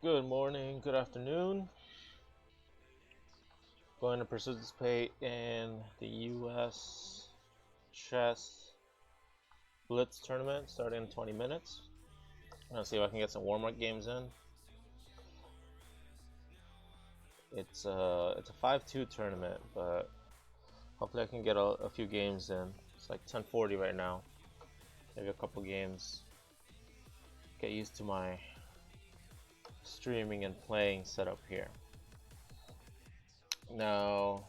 Good morning, good afternoon. Going to participate in the US Chess Blitz tournament starting in 20 minutes. I'm gonna see if I can get some warm-up games in. It's a 5-2 tournament, but hopefully I can get a few games in. It's like 10:40 right now. Maybe a couple games. Get used to my streaming and playing setup here. Now,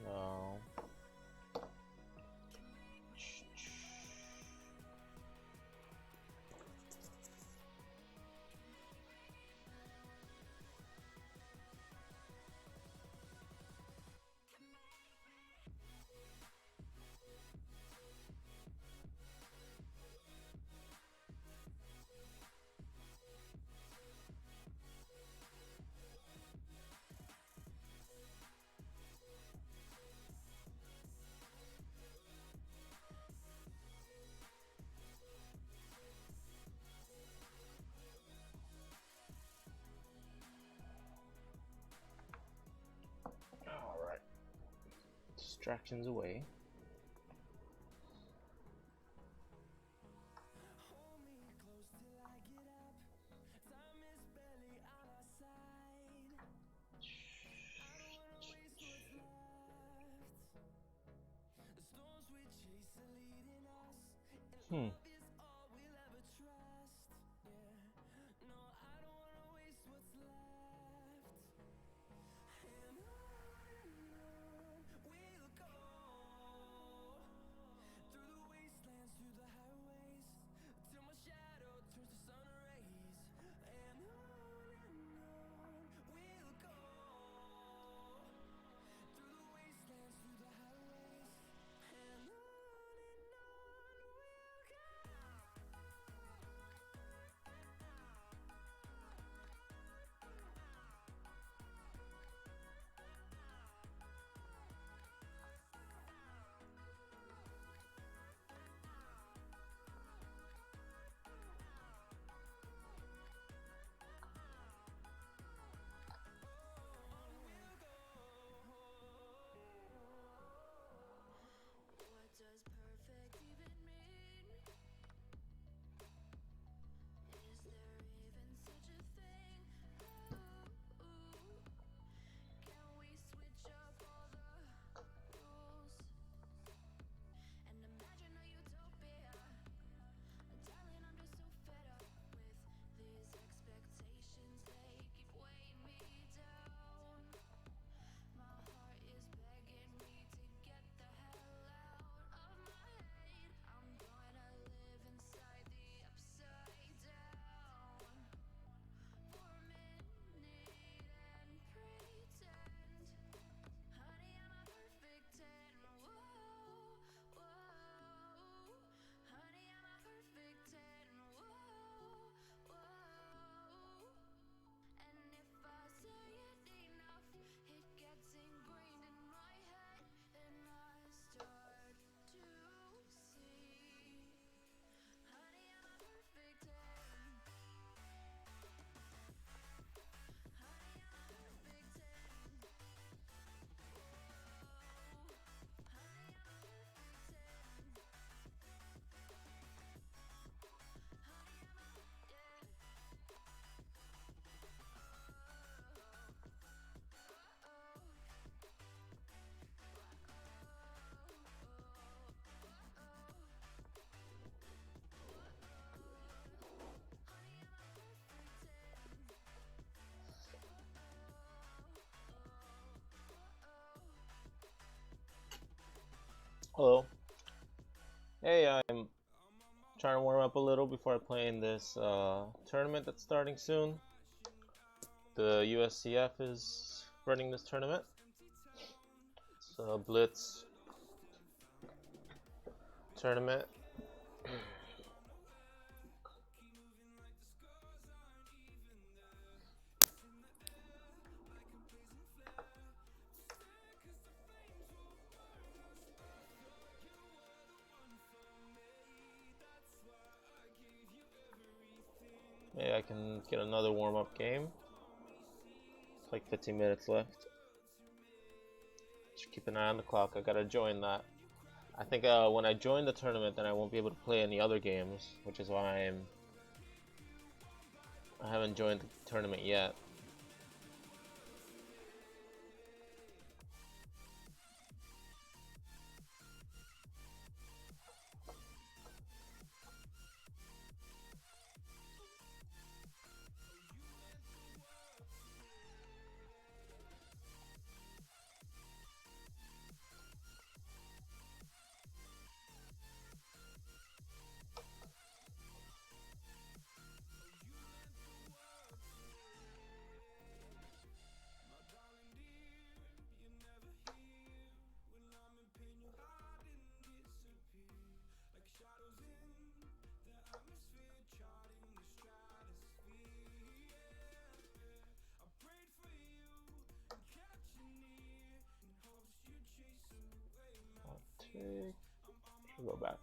no. Alright. Distractions away. Hmm. Hello. Hey, I'm trying to warm up a little before I play in this tournament that's starting soon. The USCF is running this tournament. It's a Blitz tournament. Maybe I can get another warm-up game. It's like 15 minutes left. Just keep an eye on the clock. I gotta join that. I think when I join the tournament, then I won't be able to play any other games, which is why I haven't joined the tournament yet. Should go back.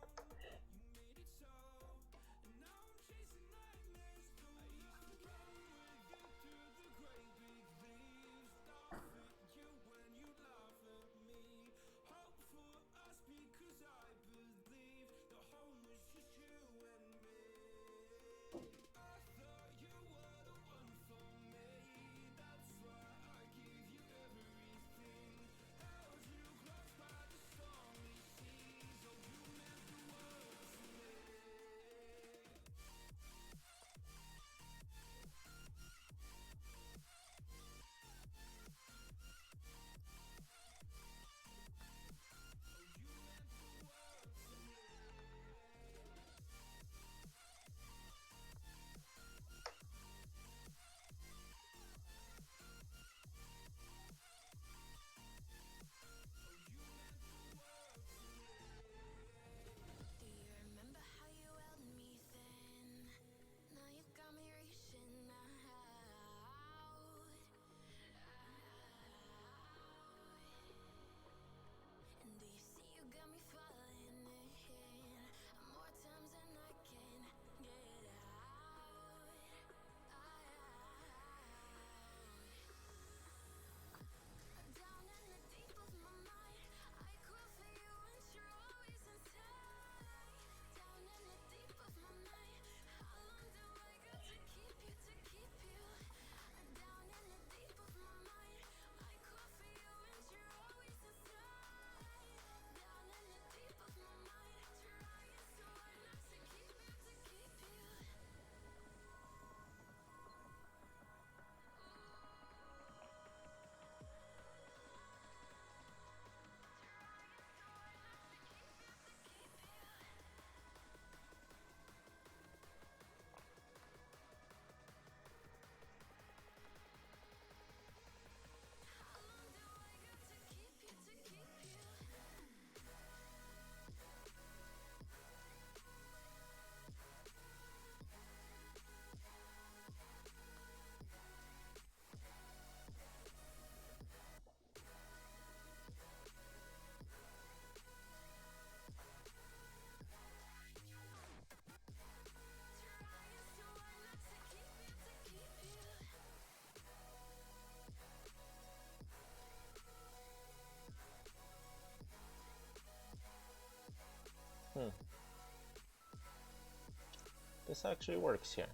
This actually works here.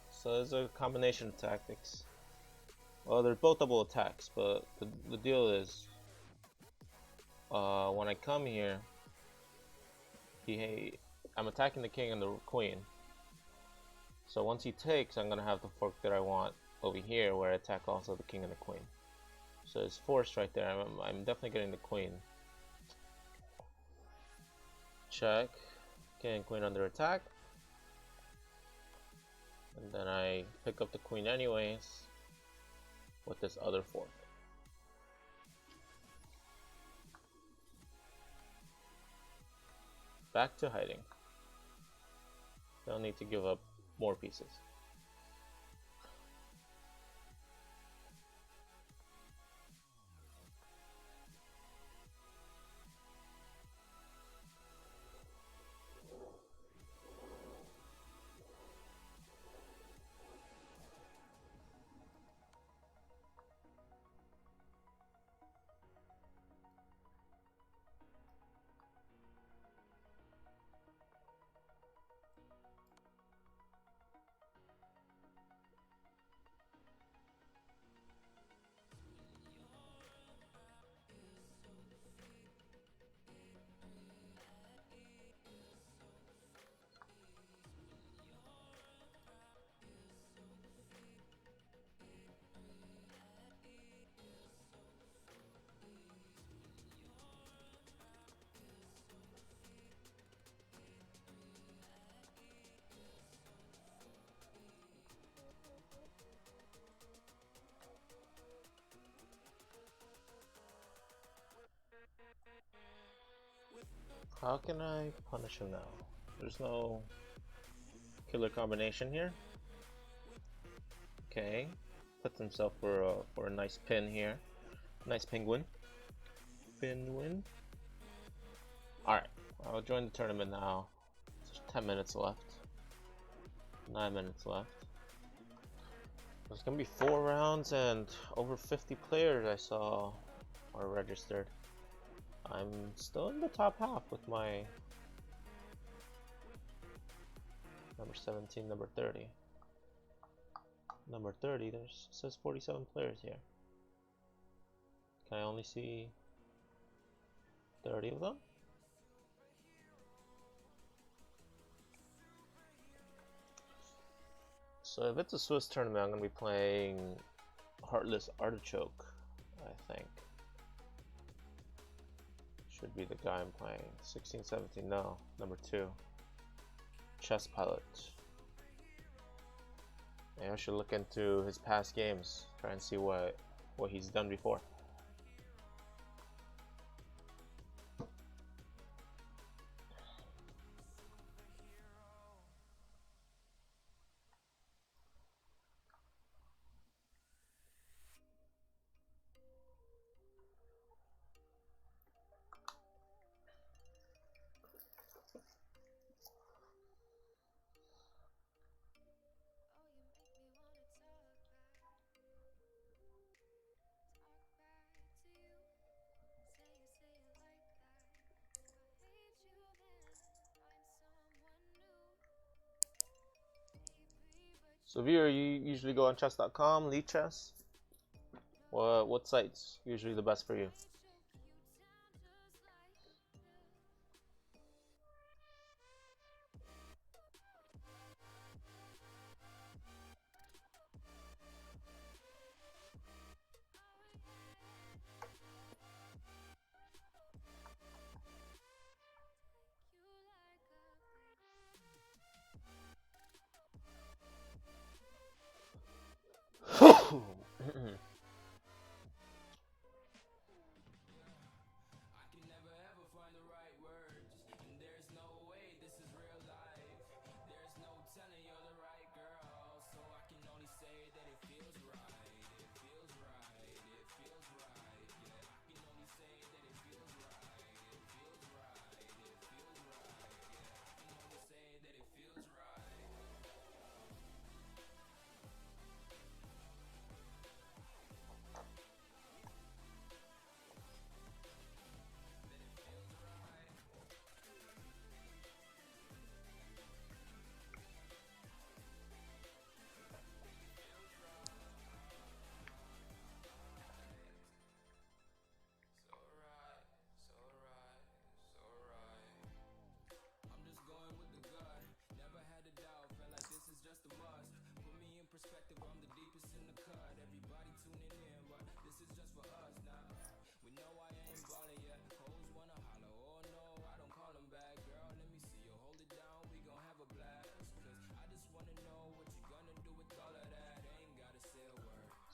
So there's a combination of tactics. Well, they're both double attacks, but the deal is, when I come here, I'm attacking the king and the queen. So once he takes, I'm gonna have the fork that I want over here, where I attack also the king and the queen. So it's forced right there. I'm definitely getting the queen. check, king and queen under attack, and then I pick up the queen anyways with this other fork. Back to hiding. Don't need to give up more pieces. How can I punish him now? There's no killer combination here. Okay, puts himself for a nice pin here. Nice penguin. Penguin. All right, I'll join the tournament now. There's 10 minutes left. 9 minutes left. There's gonna be 4 rounds and over 50 players I saw are registered. I'm still in the top half with my number 17, number 30. Number 30, there's says 47 players here. Can I only see 30 of them? So if it's a Swiss tournament, I'm gonna be playing Heartless Artichoke, I think. Should be the guy I'm playing. 16, 17, no, number 2. Chess Pilot. Maybe I should look into his past games, try and see what he's done before. So viewer, you usually go on chess.com, lead chess. What site's usually the best for you?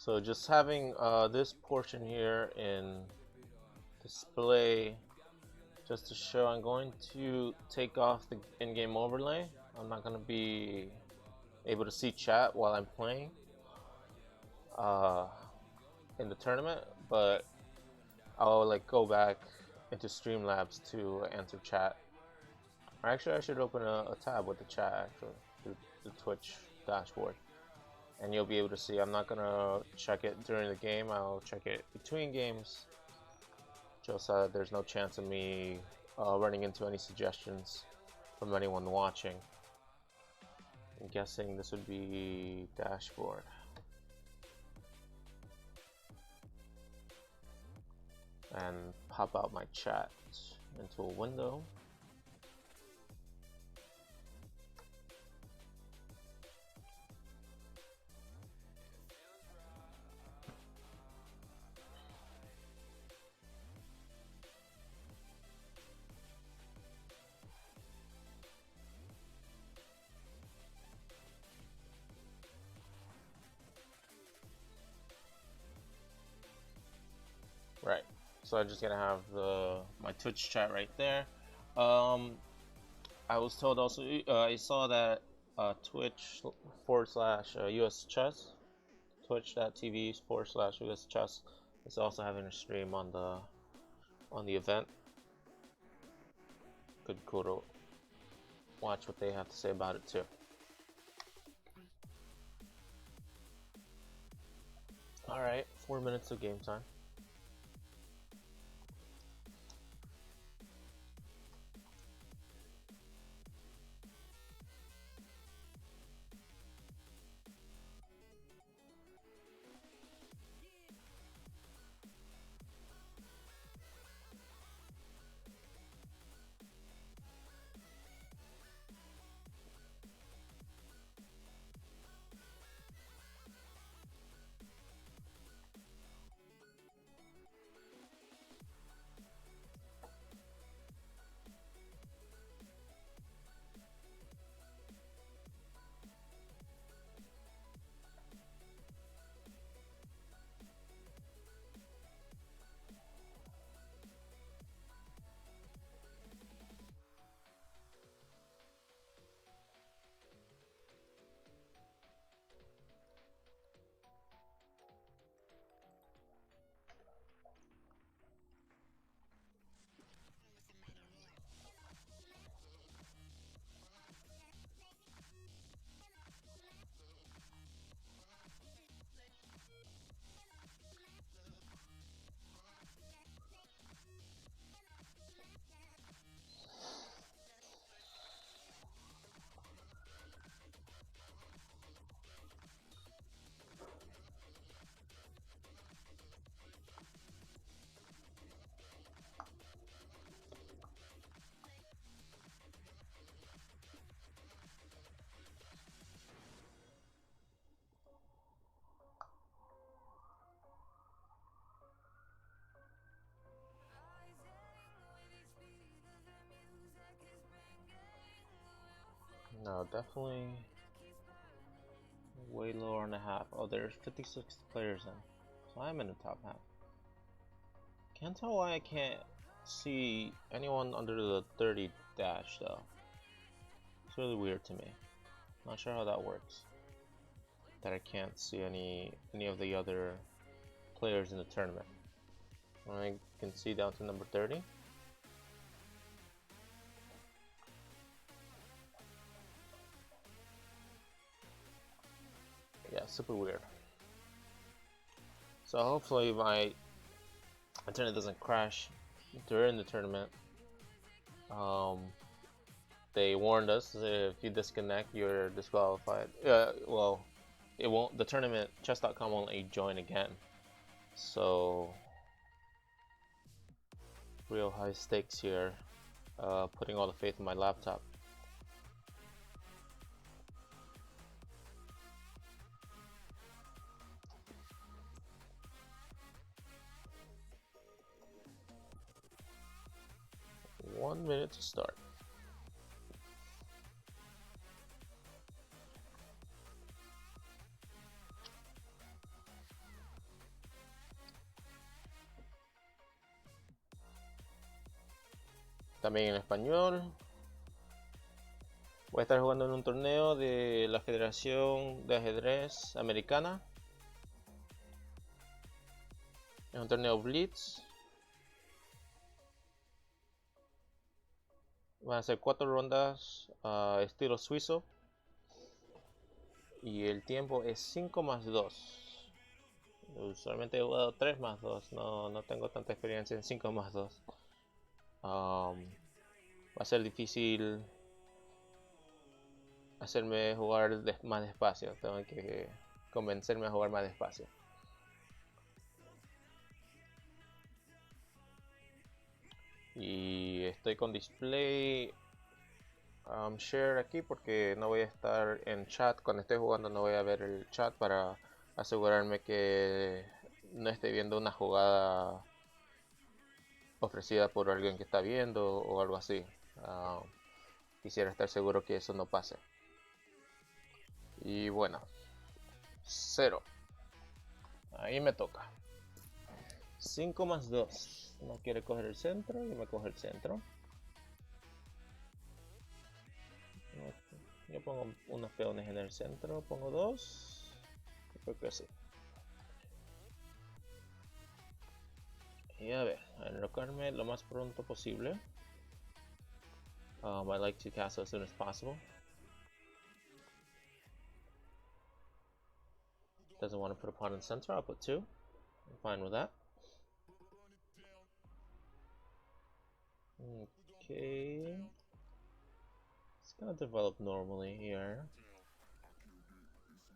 So just having this portion here in display just to show, I'm going to take off the in-game overlay. I'm not going to be able to see chat while I'm playing in the tournament, but I'll like go back into Streamlabs to answer chat. Or actually, I should open a tab with the chat actually through the Twitch dashboard, and you'll be able to see. I'm not gonna check it during the game. I'll check it between games, just so that there's no chance of me running into any suggestions from anyone watching. I'm guessing this would be dashboard. And pop out my chat into a window. Right. So I'm just gonna have my Twitch chat right there. I was told also, I saw that Twitch/US chess, twitch.tv/US chess is also having a stream on the event. Could go to watch what they have to say about it too. All right, 4 minutes of game time. No, definitely way lower in the half. Oh, there's 56 players in, so I'm in the top half. Can't tell why I can't see anyone under the 30 dash though. It's really weird to me. Not sure how that works. That I can't see any of the other players in the tournament. I can see down to number 30. Yeah, super weird. So hopefully my internet doesn't crash during the tournament. They warned us if you disconnect, you're disqualified. Well, it won't. The tournament chess.com won't let you join again. So real high stakes here. Putting all the faith in my laptop. One minute to start. también en español. Voy a estar jugando en un torneo de la Federación de Ajedrez Americana. Es un torneo Blitz. Van a ser 4 rondas estilo suizo. Y el tiempo es 5 más 2. Usualmente he jugado 3 más 2. No tengo tanta experiencia en 5 más 2. Va a ser difícil hacerme jugar más despacio. Tengo que convencerme a jugar más despacio. Y estoy con display share aquí porque no voy a estar en chat. Cuando esté jugando no voy a ver el chat para asegurarme que no esté viendo una jugada ofrecida por alguien que está viendo o algo así. Quisiera estar seguro que eso no pase. Y bueno, 0. Ahí me toca. 5 más 2. No quiere coger el centro y me coge el centro. Yo pongo unos peones en el centro. Pongo 2. Creo que sí. Y a ver, a enrocarme lo más pronto posible. I like to castle as soon as possible. Doesn't want to put a pawn in the center. I'll put 2. I'm fine with that. Okay. It's gonna develop normally here.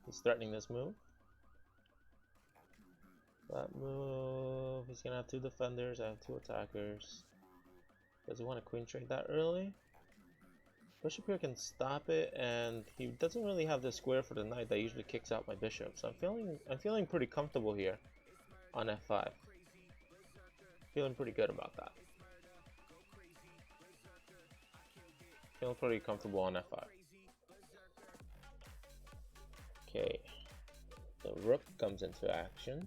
He's threatening this move. That move, he's gonna have 2 defenders. I have 2 attackers. Does he want to queen trade that early? Bishop here can stop it, and he doesn't really have the square for the knight that usually kicks out my bishop. So I'm feeling pretty comfortable here on f5. Feeling pretty good about that. Feeling pretty comfortable on f5. Okay, the rook comes into action.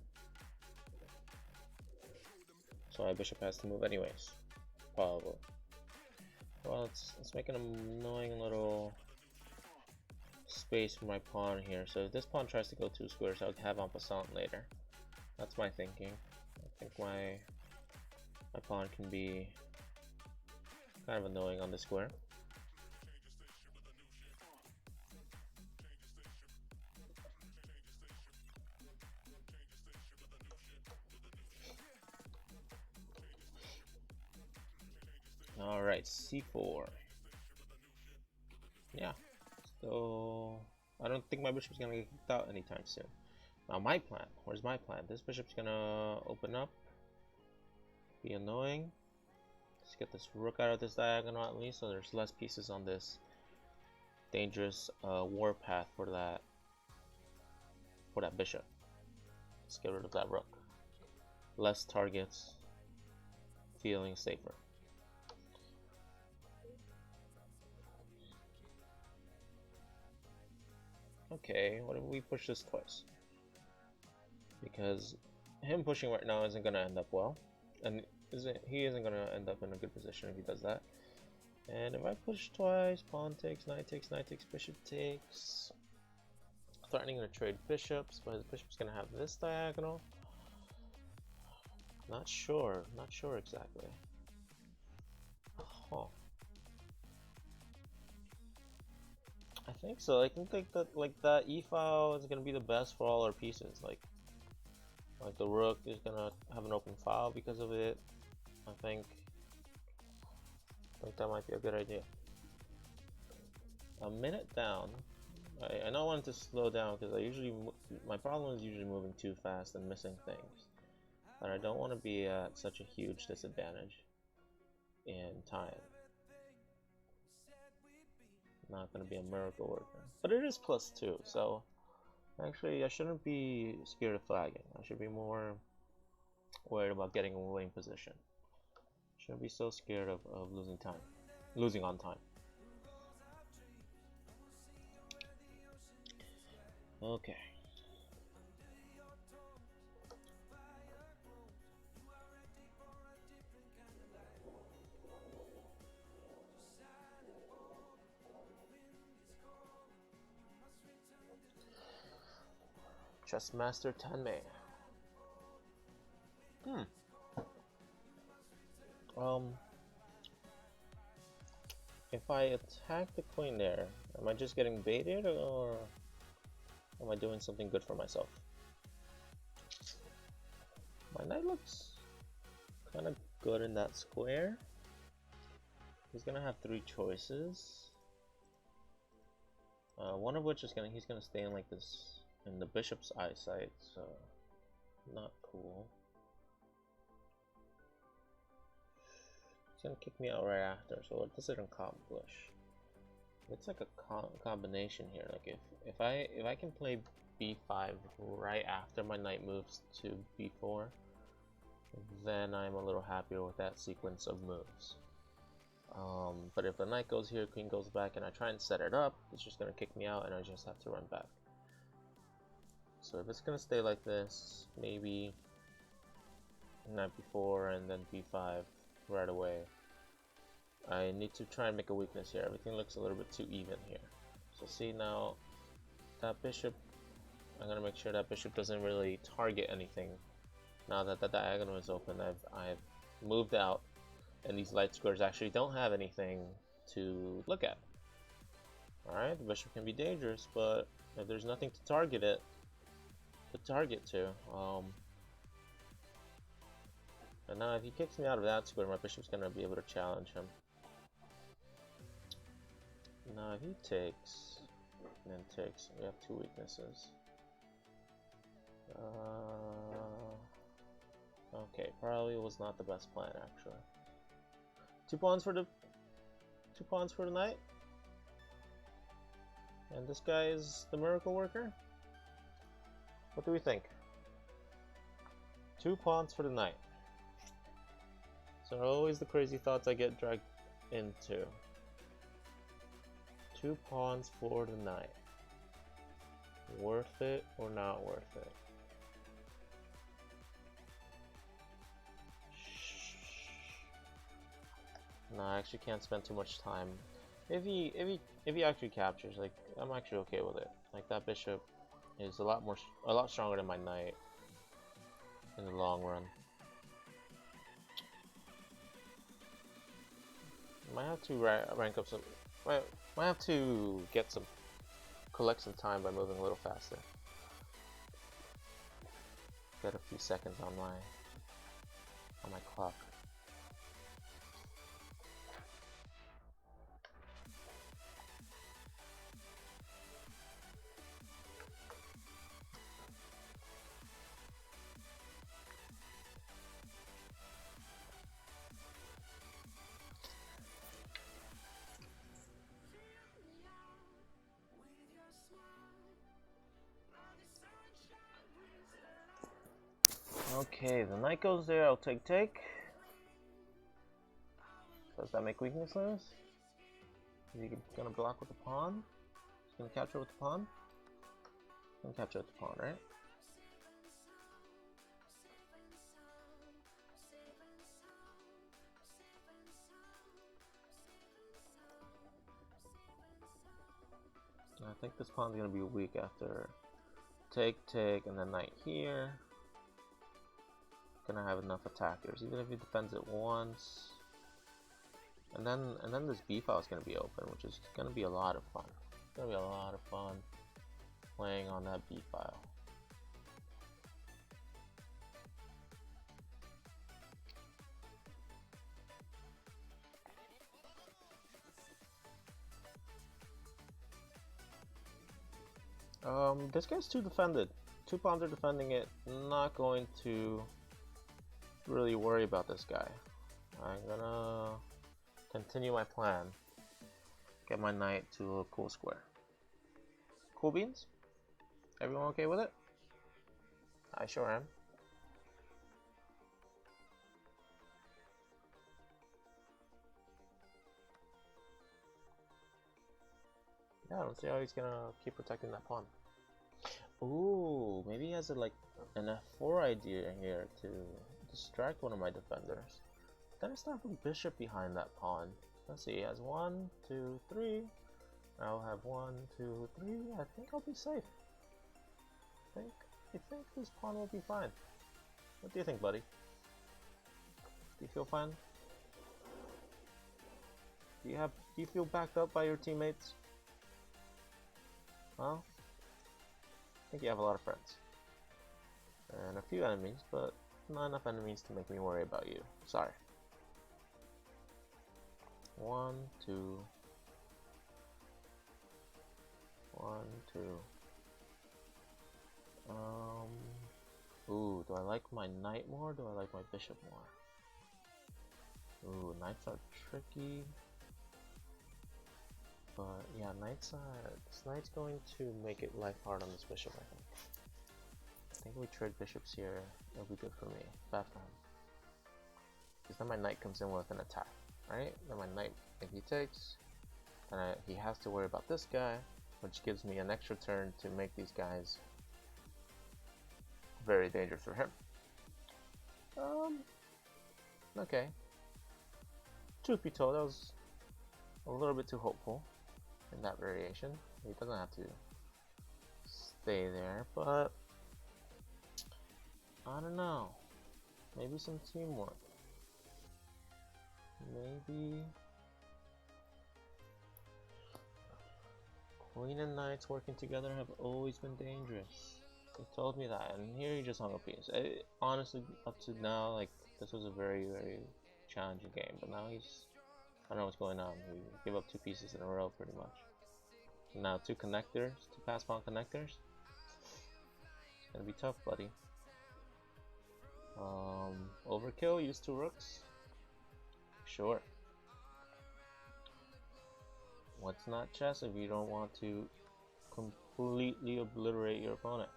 So my bishop has to move anyways, probably. Well, it's making an annoying little space for my pawn here. So if this pawn tries to go 2 squares, I'll have en passant later. That's my thinking. I think my pawn can be kind of annoying on the square. Alright, c4. Yeah, so I don't think my bishop's gonna get kicked out anytime soon. Now my plan, where's my plan? This bishop's gonna open up, be annoying. Let's get this rook out of this diagonal at least, so there's less pieces on this dangerous war path for that bishop. Let's get rid of that rook. Less targets, feeling safer. Okay, what if we push this twice? Because him pushing right now isn't gonna end up well, and he isn't gonna end up in a good position if he does that. And if I push twice, pawn takes, knight takes, knight takes, bishop takes. Threatening to trade bishops, but his bishop's gonna have this diagonal. Not sure exactly. Huh. I think so. I think that e file is gonna be the best for all our pieces. Like the rook is gonna have an open file because of it. I think that might be a good idea. A minute down. I know I wanted to slow down because my problem is usually moving too fast and missing things. But I don't want to be at such a huge disadvantage in time. Not going to be a miracle worker. But it is +2, so actually I shouldn't be scared of flagging. I should be more worried about getting a winning position. Shouldn't be so scared of losing on time. Okay. Chessmaster Tourney. If I attack the queen there, am I just getting baited or am I doing something good for myself? My knight looks kind of good in that square. He's gonna have 3 choices. One of which is he's gonna stay in like this in the bishop's eyesight, so not cool. He's gonna kick me out right after, so what does it accomplish? It's like a combination here. Like if I can play b5 right after my knight moves to b4, then I'm a little happier with that sequence of moves. But if the knight goes here, queen goes back, and I try and set it up, it's just gonna kick me out, and I just have to run back. So if it's gonna stay like this, maybe knight b4 and then b5 right away. I need to try and make a weakness here. Everything looks a little bit too even here. So see now, that bishop, I'm gonna make sure that bishop doesn't really target anything. Now that the diagonal is open, I've moved out, and these light squares actually don't have anything to look at. Alright, the bishop can be dangerous, but if there's nothing to target to, and now if he kicks me out of that square, my bishop's gonna be able to challenge him. Now if he takes, and then takes, we have 2 weaknesses. Okay, probably was not the best plan actually. 2 pawns for the knight. And this guy is the miracle worker. What do we think? 2 pawns for the knight. So always the crazy thoughts I get dragged into. 2 pawns for the knight. Worth it or not worth it? No, I actually can't spend too much time. If he actually captures, like, I'm actually okay with it. Like, that bishop is a lot stronger than my knight in the long run. Might have to rank up some. Might have to collect some time by moving a little faster. Get a few seconds on my clock. Okay, the knight goes there, I'll take. Does that make weaknesses? Is he gonna block with the pawn? He's gonna capture with the pawn? He's gonna capture with the pawn, right? I think this pawn's gonna be weak after take, and then knight here. Gonna have enough attackers, even if he defends it once. And then this b file is gonna be open, which is gonna be a lot of fun. It's gonna be a lot of fun playing on that b file. This guy's too defended. 2 pawns are defending it. Not going to really worry about this guy. I'm gonna continue my plan. Get my knight to a cool square. Cool beans? Everyone okay with it? I sure am. Yeah, I don't see how he's gonna keep protecting that pawn. Ooh, maybe he has an f4 idea here to distract one of my defenders. Then I start with bishop behind that pawn. Let's see, he has 1, 2, 3. I'll have 1, 2, 3. I think I'll be safe. I think this pawn will be fine. What do you think, buddy? Do you feel fine? Do you feel backed up by your teammates? Well, I think you have a lot of friends. And a few enemies, but not enough enemies to make me worry about you. Sorry. 1, 2. 1, 2. Ooh, do I like my knight more or do I like my bishop more? Ooh, knights are tricky. But yeah, this knight's going to make it life hard on this bishop, I think. I think we trade bishops here, it'll be good for me, bad for him. Because then my knight comes in with an attack, right? Then my knight, if he takes, then he has to worry about this guy, which gives me an extra turn to make these guys very dangerous for him. Okay. Truth be told, I was a little bit too hopeful in that variation. He doesn't have to stay there, but I don't know. Maybe some teamwork. Maybe queen and knights working together have always been dangerous. He told me that, and here he just hung a piece. Honestly, up to now, like, this was a very, very challenging game, but now he's, I don't know what's going on. He gave up 2 pieces in a row, pretty much. Now 2 connectors, 2 pass pawn connectors. It's gonna be tough, buddy. Overkill, use 2 rooks. Sure. What's not chess if you don't want to completely obliterate your opponent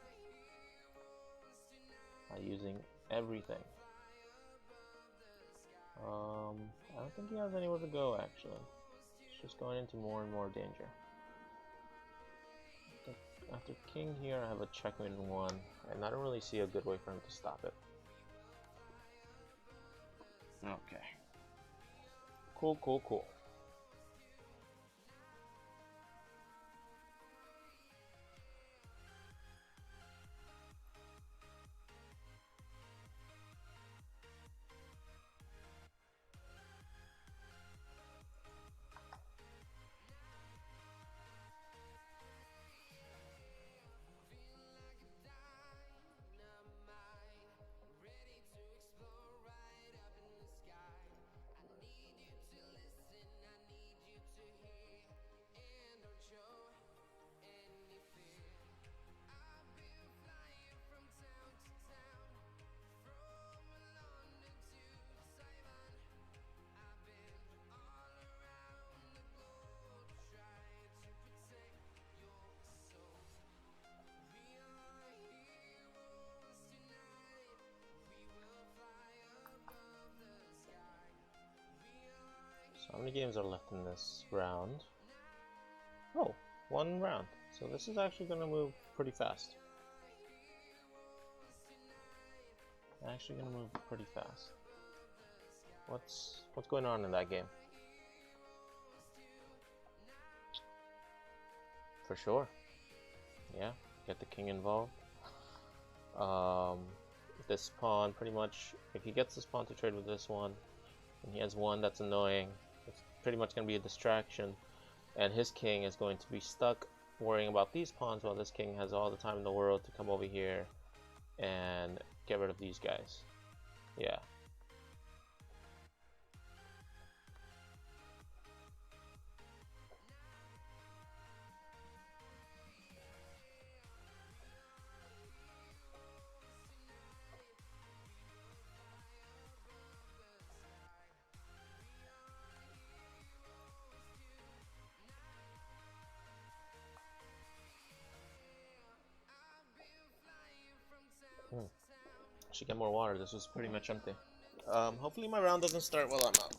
by using everything? I don't think he has anywhere to go, actually. He's just going into more and more danger. After king here, I have a checkmate in 1, and I don't really see a good way for him to stop it. Okay. Cool, cool, cool. So how many games are left in this round? Oh, 1 round. So this is actually going to move pretty fast. Actually going to move pretty fast. What's going on in that game? For sure. Yeah, get the king involved. This pawn, pretty much, if he gets this pawn to trade with this one, and he has 1 that's annoying, it's pretty much going to be a distraction, and his king is going to be stuck worrying about these pawns while this king has all the time in the world to come over here and get rid of these guys. Yeah. Should get more water. This was pretty much empty. Hopefully my round doesn't start while I'm out.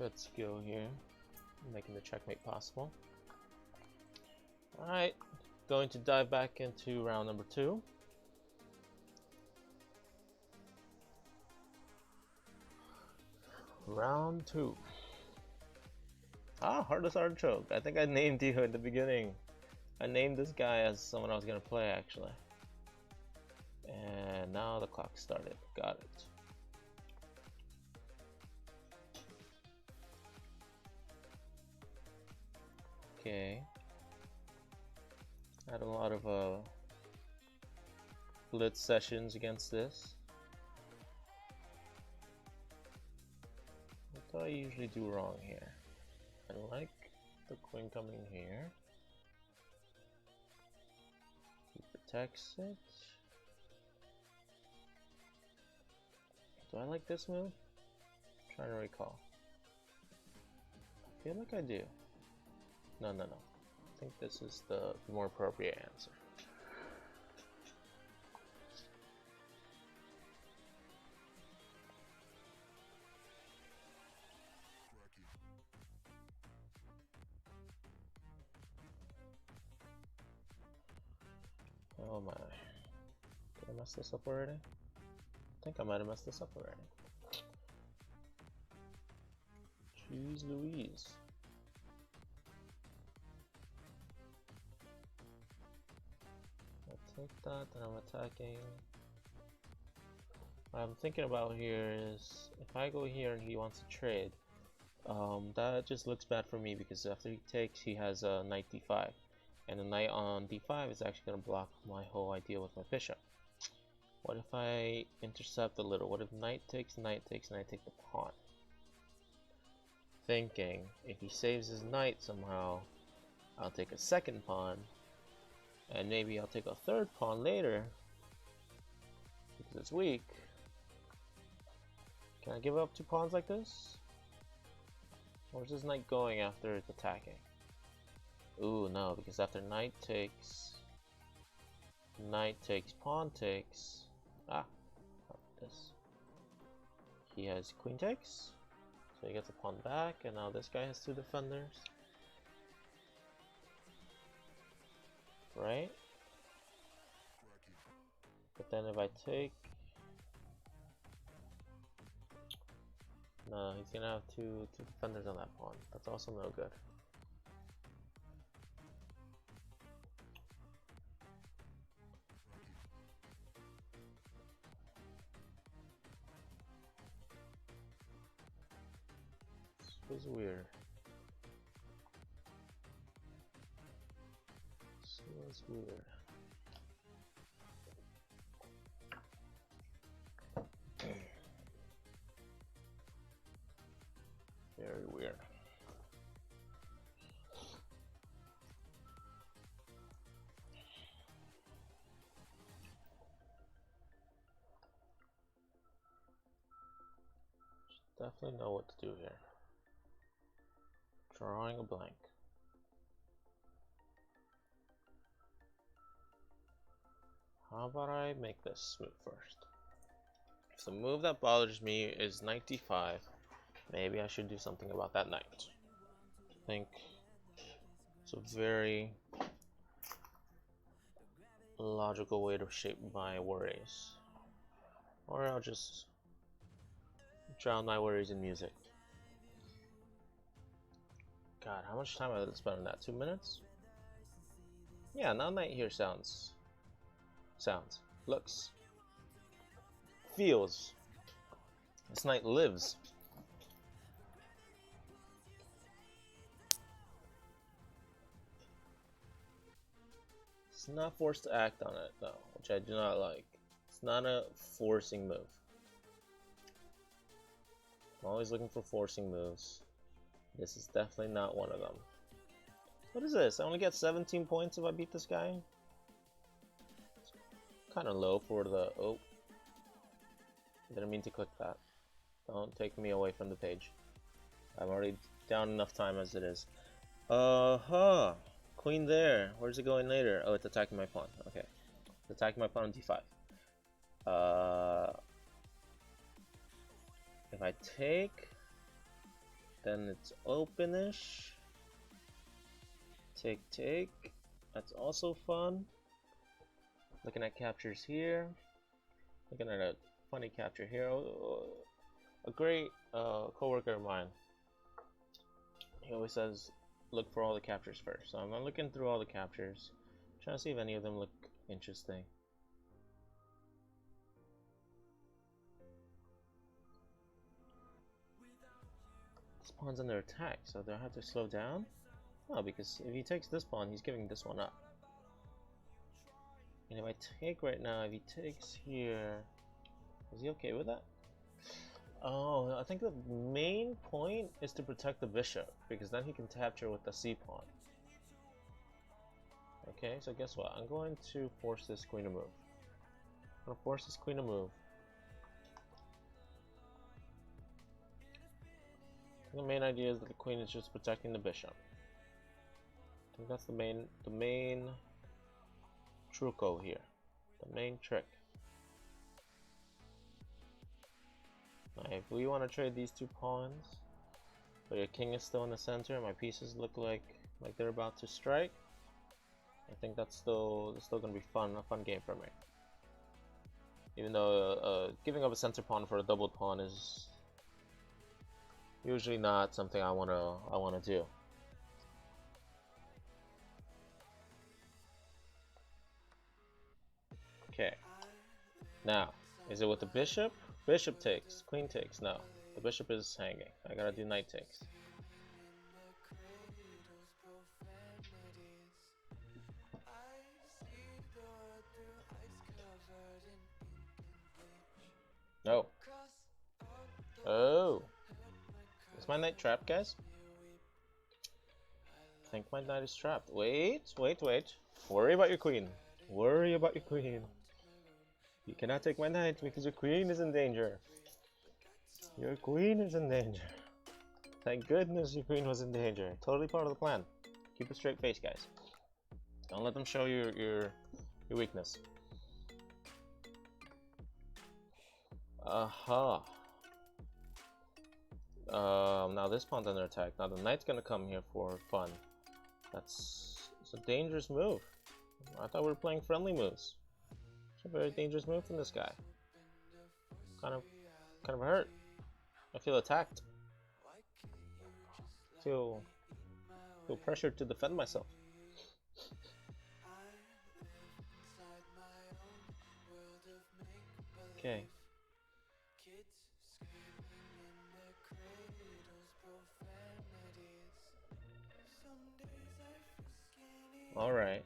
good skill here, making the checkmate possible. Alright, going to dive back into round number 2. Round 2. Ah, Heartless Artichoke. I think I named you in the beginning. I named this guy as someone I was gonna play actually. And now the clock started. Got it. Okay. I had a lot of blitz sessions against this. What do I usually do wrong here? I like the queen coming here. He protects it. Do I like this move? I'm trying to recall. I feel like I do. No. I think this is the more appropriate answer. Oh my. Did I mess this up already? I think I might have messed this up already. Jeez Louise. I take that and I'm attacking. What I'm thinking about here is if I go here and he wants to trade, that just looks bad for me because after he takes he has a knight d5. And the knight on d5 is actually going to block my whole idea with my bishop. What if I intercept a little? What if knight takes, and I take the pawn? Thinking, if he saves his knight somehow, I'll take a second pawn. And maybe I'll take a third pawn later. Because it's weak. Can I give up 2 pawns like this? Where's this knight going after it's attacking? Ooh, no, because after knight takes, pawn takes. Ah, this. He has queen takes, so he gets a pawn back, and now this guy has 2 defenders. Right? But then if I take, no, he's gonna have two defenders on that pawn. That's also no good. This was weird. This was weird. Very weird. Definitely know what to do here. Drawing a blank. How about I make this move first? If the move that bothers me is knight d5, maybe I should do something about that knight. I think it's a very logical way to shape my worries. Or I'll just drown my worries in music. God, how much time have I spent on that? 2 minutes? Yeah, now knight here sounds, looks, feels. This knight lives. It's not forced to act on it though, which I do not like. It's not a forcing move. I'm always looking for forcing moves. This is definitely not one of them. What is this? I only get 17 points if I beat this guy? It's kind of low for the... Oh. Didn't mean to click that. Don't take me away from the page. I'm already down enough time as it is. Queen there. Where's it going later? Oh, it's attacking my pawn. Okay. It's attacking my pawn on d5. If I take... Then it's openish. Take, take. That's also fun. Looking at captures here. Looking at a funny capture here. A great co-worker of mine. He always says, look for all the captures first. So I'm looking through all the captures, trying to see if any of them look interesting. This pawn's under attack, so do I have to slow down? No, because if he takes this pawn, he's giving this one up. And if I take right now, if he takes here, is he okay with that? Oh, I think the main point is to protect the bishop, because then he can capture with the c pawn. Okay, so guess what? I'm going to force this queen to move. I'm going to force this queen to move. The main idea is that the queen is just protecting the bishop. I think that's the main truco here. The main trick. Now, if we want to trade these two pawns, but your king is still in the center and my pieces look like they're about to strike, I think that's still gonna be a fun game for me. Even though giving up a center pawn for a doubled pawn is usually not something I wanna do. Okay. Now, is it with the bishop? Bishop takes, queen takes. No, the bishop is hanging. I gotta do knight takes. No. Oh. Is my knight trapped, guys? I think my knight is trapped. Wait. Worry about your queen. Worry about your queen. You cannot take my knight because your queen is in danger. Your queen is in danger. Thank goodness your queen was in danger. Totally part of the plan. Keep a straight face, guys. Don't let them show your weakness. Aha. Now this pawn's under attack. Now the knight's gonna come here for fun. It's a dangerous move. I thought we were playing friendly moves. It's a very dangerous move from this guy. Kind of hurt. I feel attacked. Feel pressured to defend myself. Okay. Alright.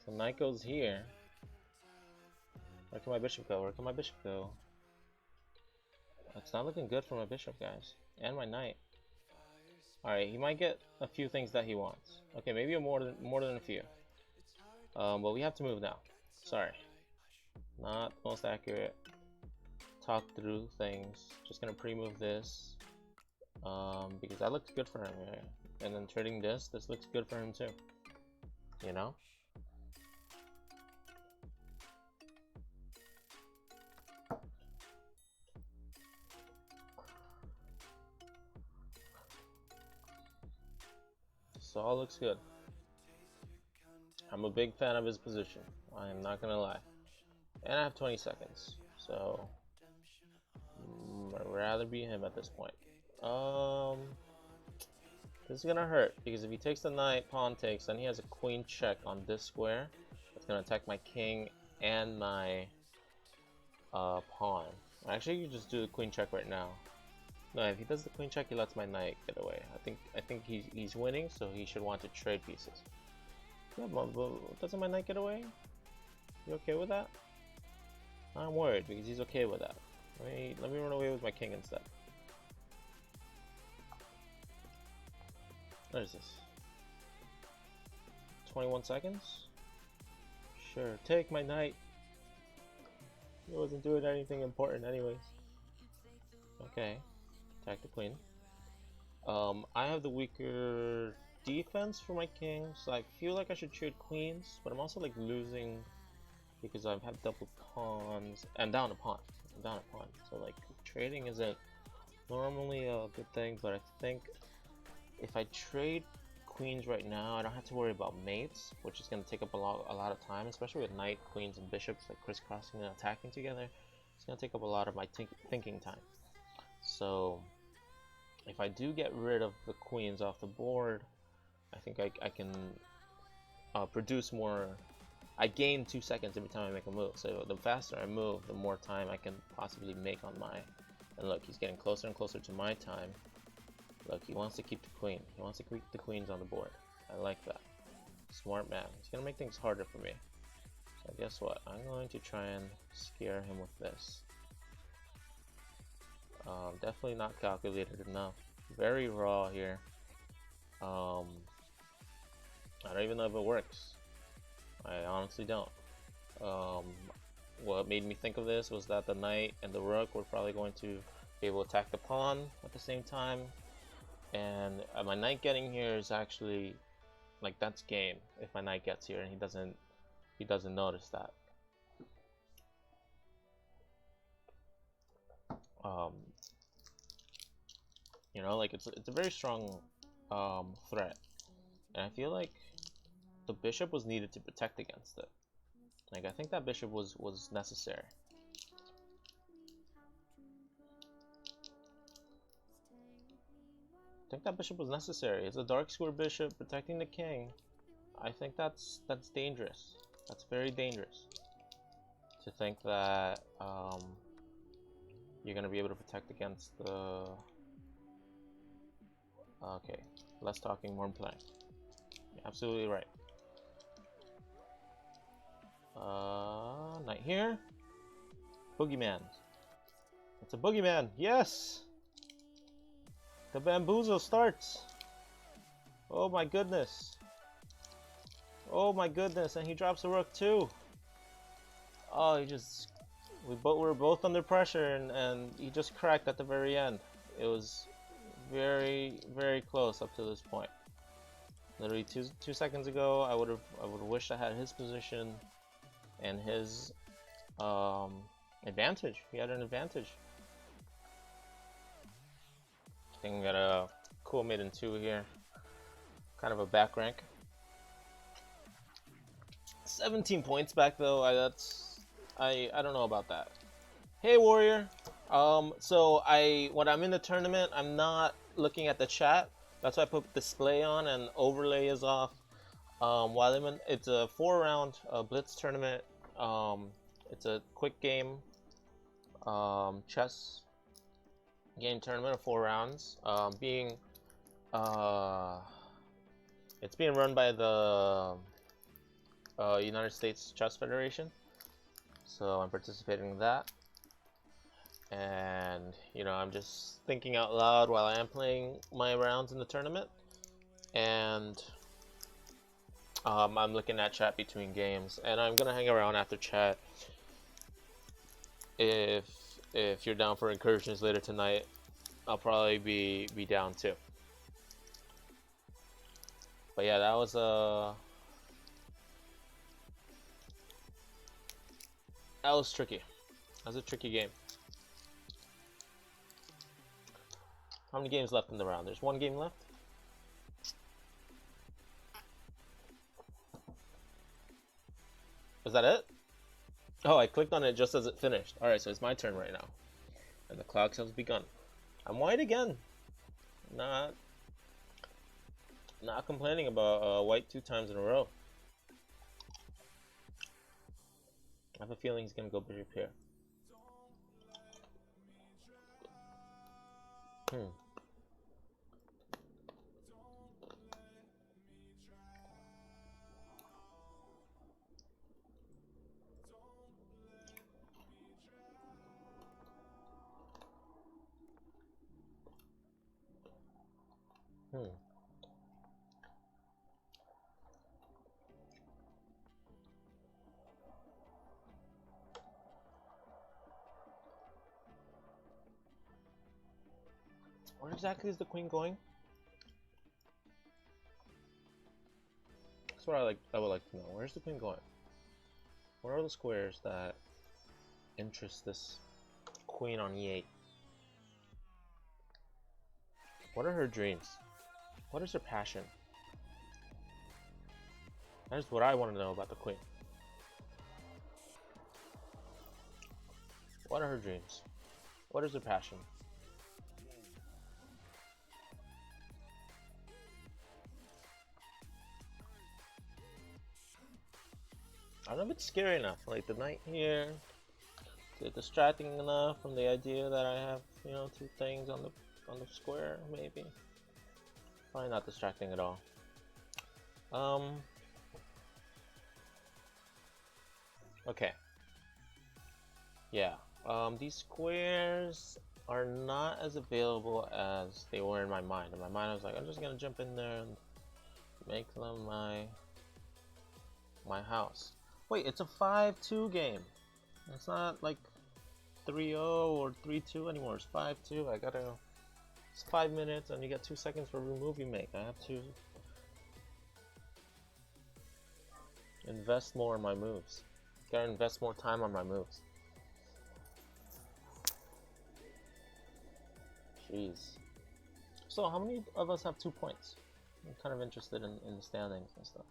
So knight goes here. Where can my bishop go? It's not looking good for my bishop, guys. And my knight. Alright, he might get a few things that he wants. Okay, maybe more than a few. But we have to move now. Sorry. Not the most accurate. Talk through things. Just gonna pre-move this. Because that looks good for him, right? And then trading this looks good for him too. You know? So all looks good. I'm a big fan of his position. I am not gonna lie. And I have 20 seconds. So I'd rather be him at this point. This is gonna hurt because if he takes the knight, pawn takes, then he has a queen check on this square. It's gonna attack my king and my pawn. Actually, you just do the queen check right now. No, if he does the queen check, he lets my knight get away. I think he's winning, so he should want to trade pieces. Yeah, but doesn't my knight get away? You okay with that? I'm worried because he's okay with that. Let me run away with my king instead. What is this? 21 seconds? Sure, take my knight. He wasn't doing anything important anyways. Okay, attack the queen. I have the weaker defense for my king, so I feel like I should trade queens, but I'm also like losing because I have double pawns. I'm down a pawn. So like trading isn't normally a good thing, but I think if I trade queens right now, I don't have to worry about mates, which is going to take up a lot of time, especially with knight, queens, and bishops like crisscrossing and attacking together. It's going to take up a lot of my thinking time. So if I do get rid of the queens off the board, I think I can produce more. I gain 2 seconds every time I make a move, so the faster I move, the more time I can possibly make on my. And look, he's getting closer and closer to my time. Look, he wants to keep the queen. He wants to keep the queens on the board. I like that. Smart man. He's gonna make things harder for me. So guess what? I'm going to try and scare him with this. Definitely not calculated enough. Very raw here. I don't even know if it works. I honestly don't. What made me think of this was that the knight and the rook were probably going to be able to attack the pawn at the same time, and my knight getting here is actually like that's game if my knight gets here and he doesn't notice that. You know, like it's a very strong threat, and I feel like the bishop was needed to protect against it. Like I think that bishop was necessary. I think that bishop was necessary. It's a dark square bishop protecting the king. I think that's dangerous. That's very dangerous. To think that you're gonna be able to protect against the. Okay, less talking, more playing. You're absolutely right. Knight here. Boogeyman. It's a boogeyman. Yes. The bamboozle starts. Oh my goodness. Oh my goodness, and he drops a rook too. Oh, we were both under pressure, and he just cracked at the very end. It was very, very close up to this point. Literally two seconds ago, I would have wished I had his position and his advantage. He had an advantage. I think we got a cool mid in 2 here. Kind of a back rank. 17 points back though. I don't know about that. Hey Warrior. So when I'm in the tournament, I'm not looking at the chat. That's why I put display on and overlay is off. While I'm in, it's a 4-round blitz tournament. It's a quick game chess game tournament of 4 rounds. It's being run by the United States Chess Federation, so I'm participating in that. And you know, I'm just thinking out loud while I am playing my rounds in the tournament, and I'm looking at chat between games, and I'm gonna hang around after chat. If you're down for incursions later tonight, I'll probably be down too. But yeah, that was tricky. That was a tricky game. How many games left in the round? There's 1 game left. Is that it? Oh, I clicked on it just as it finished. Alright, so it's my turn right now. And the clock has begun. I'm white again. Not complaining about white 2 times in a row. I have a feeling he's gonna go bishop here. Where exactly is the queen going? That's what I would like to know. Where's the queen going? What are the squares that interest this queen on e8? What are her dreams? What is her passion? That is what I want to know about the queen. What are her dreams? What is her passion? I don't know if it's scary enough. Like the knight here, is it distracting enough from the idea that I have, you know, two things on the square? Maybe. Probably not distracting at all. Okay. Yeah. These squares are not as available as they were in my mind. In my mind, I was like, I'm just gonna jump in there and make them my house. Wait, it's a 5-2 game. It's not like 3-0 or 3-2 anymore. It's 5-2. I gotta. It's 5 minutes, and you get 2 seconds for every move you make. I have to invest more in my moves. Gotta invest more time on my moves. Jeez. So, how many of us have 2 points? I'm kind of interested in the standings and stuff.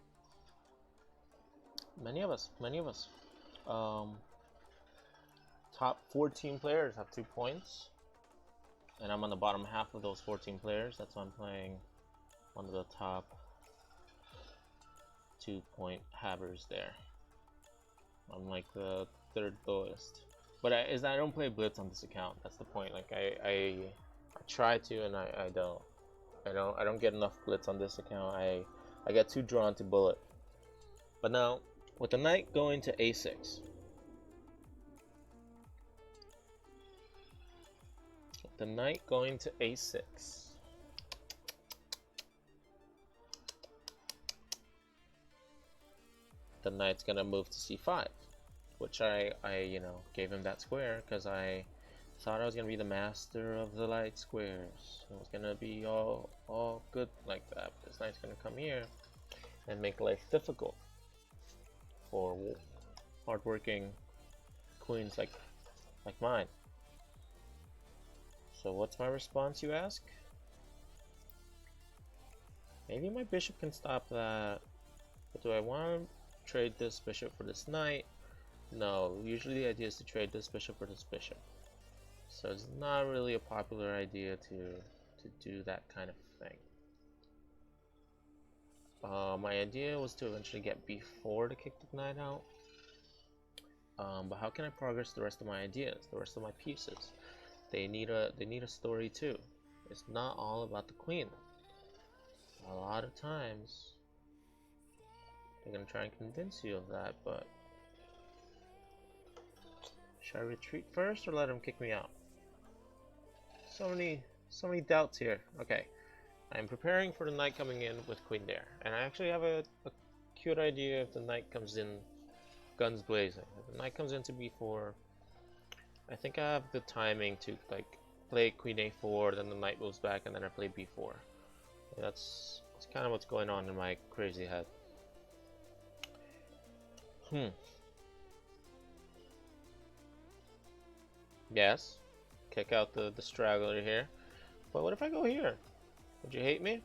Many of us. Top 14 players have 2 points. And I'm on the bottom half of those 14 players. That's why I'm playing one of the top 2-point havers there. I'm like the third lowest. But I don't play blitz on this account. That's the point. Like I try to, and I don't. I don't get enough blitz on this account. I get too drawn to bullet. But now with the knight going to a6. The knight going to a6. The knight's gonna move to c5, which I you know, gave him that square because I thought I was gonna be the master of the light squares. It was gonna be all good like that. This knight's gonna come here and make life difficult for hardworking queens like mine. So what's my response, you ask? Maybe my bishop can stop that. But do I want to trade this bishop for this knight? No, usually the idea is to trade this bishop for this bishop. So it's not really a popular idea to do that kind of thing. My idea was to eventually get b4 to kick the knight out. But how can I progress the rest of my ideas, the rest of my pieces? They need a story too. It's not all about the queen. A lot of times they're gonna try and convince you of that, but should I retreat first or let him kick me out? So many doubts here. Okay, I'm preparing for the knight coming in with queen there, and I actually have a cute idea if the knight comes in guns blazing. If the knight comes into b4, I think I have the timing to like play queen a4, then the knight moves back, and then I play b4. That's kind of what's going on in my crazy head. Yes, kick out the straggler here. But what if I go here? Would you hate me?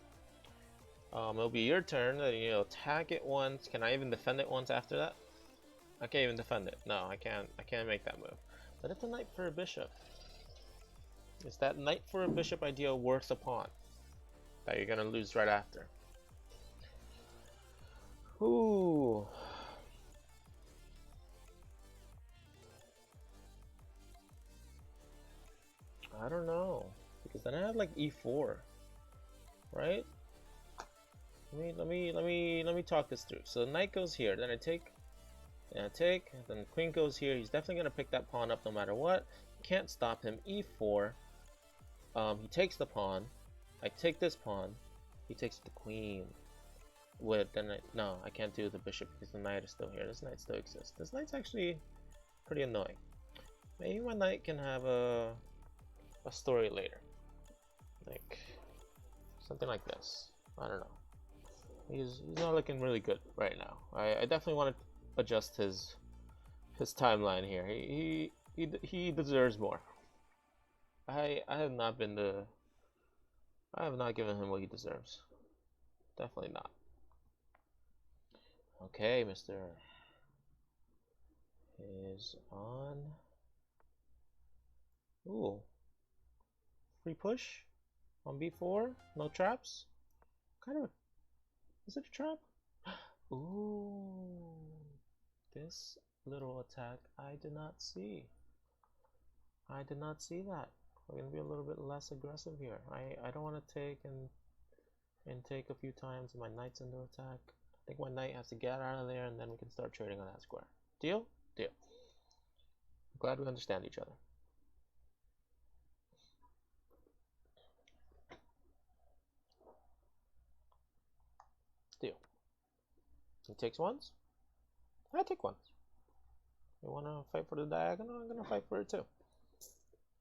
It'll be your turn. You know, attack it once. Can I even defend it once after that? I can't even defend it. No, I can't. I can't make that move. But it's a knight for a bishop. Is that knight for a bishop idea worth a pawn that you're gonna lose right after? Ooh. I don't know, because then I have like e4, right? Let me talk this through. So the knight goes here, then I take, and then the queen goes here. He's definitely gonna pick that pawn up no matter what. Can't stop him. e4. He takes the pawn. I take this pawn. He takes the queen. No, I can't do the bishop because the knight is still here. This knight still exists. This knight's actually pretty annoying. Maybe my knight can have a story later, like something like this. I don't know. He's not looking really good right now. I definitely want to adjust his timeline here. He deserves more. I have not been the I have not given him what he deserves. Definitely not. Okay, Mr. is on. Ooh. Free push on B4. No traps. Kind of. Is it a trap? Ooh. This little attack I did not see. I did not see that. We're gonna be a little bit less aggressive here. I don't want to take and take a few times my knight's under attack. I think my knight has to get out of there and then we can start trading on that square. Deal? Deal. I'm glad we understand each other. Deal. He takes ones? I take ones. You wanna fight for the diagonal? I'm gonna fight for it too.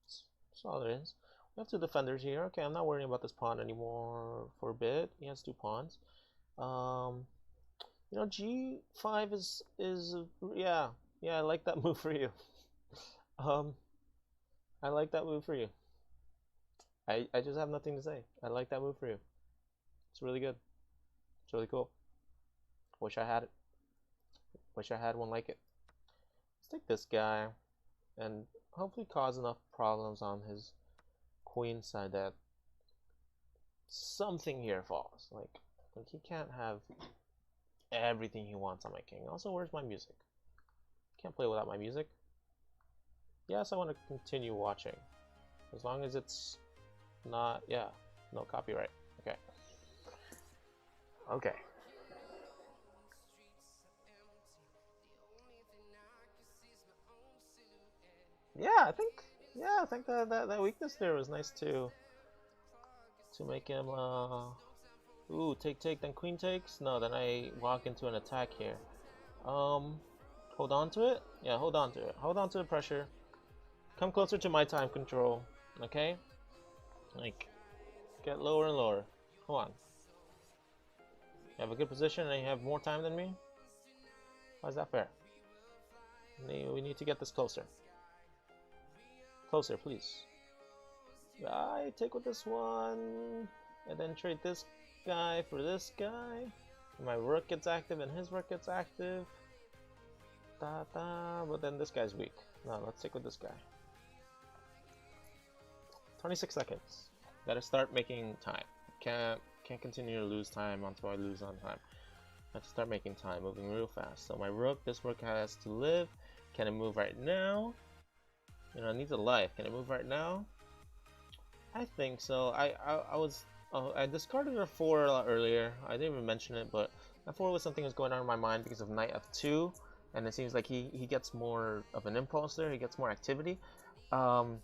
That's all there is. We have two defenders here. Okay, I'm not worrying about this pawn anymore for a bit. He has two pawns. You know, G5 is yeah, I like that move for you. I like that move for you. I just have nothing to say. I like that move for you. It's really good. It's really cool. Wish I had it. Wish I had one like it. Let's take this guy and hopefully cause enough problems on his queen side that something here falls. Like he can't have everything he wants on my king. Also, where's my music? Can't play without my music. Yes, I want to continue watching. As long as it's not, yeah, no copyright. Okay. Okay. Yeah, I think that weakness there was nice to make him ooh, take, then queen takes. No, then I walk into an attack here. Hold on to it. Yeah, hold on to it. Hold on to the pressure. Come closer to my time control. Okay? Like, get lower and lower. Come on. You have a good position and you have more time than me? Why is that fair? We need to get this closer. Closer, please. I take with this one, and then trade this guy for this guy. My rook gets active and his rook gets active. But then this guy's weak. No, let's stick with this guy. 26 seconds. Gotta start making time. Can't continue to lose time until I lose on time. I have to start making time, moving real fast. So my rook, this rook has to live. Can it move right now? You know, it needs a life. Can it move right now? I think so. I discarded a 4 a lot earlier. I didn't even mention it, but that 4 was something that was going on in my mind because of knight f2, and it seems like he gets more of an impulse there. He gets more activity, but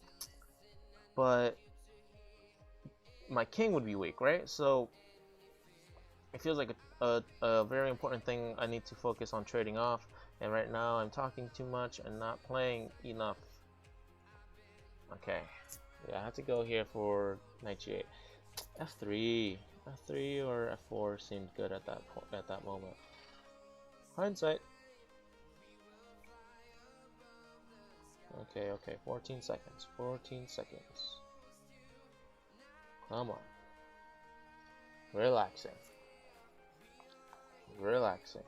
my king would be weak, right? So it feels like a very important thing I need to focus on trading off. And right now I'm talking too much and not playing enough. Okay. Yeah, I have to go here for knight g8. f3 or f4 seemed good at that moment. Hindsight. Okay, 14 seconds. 14 seconds. Come on. Relaxing. Relaxing.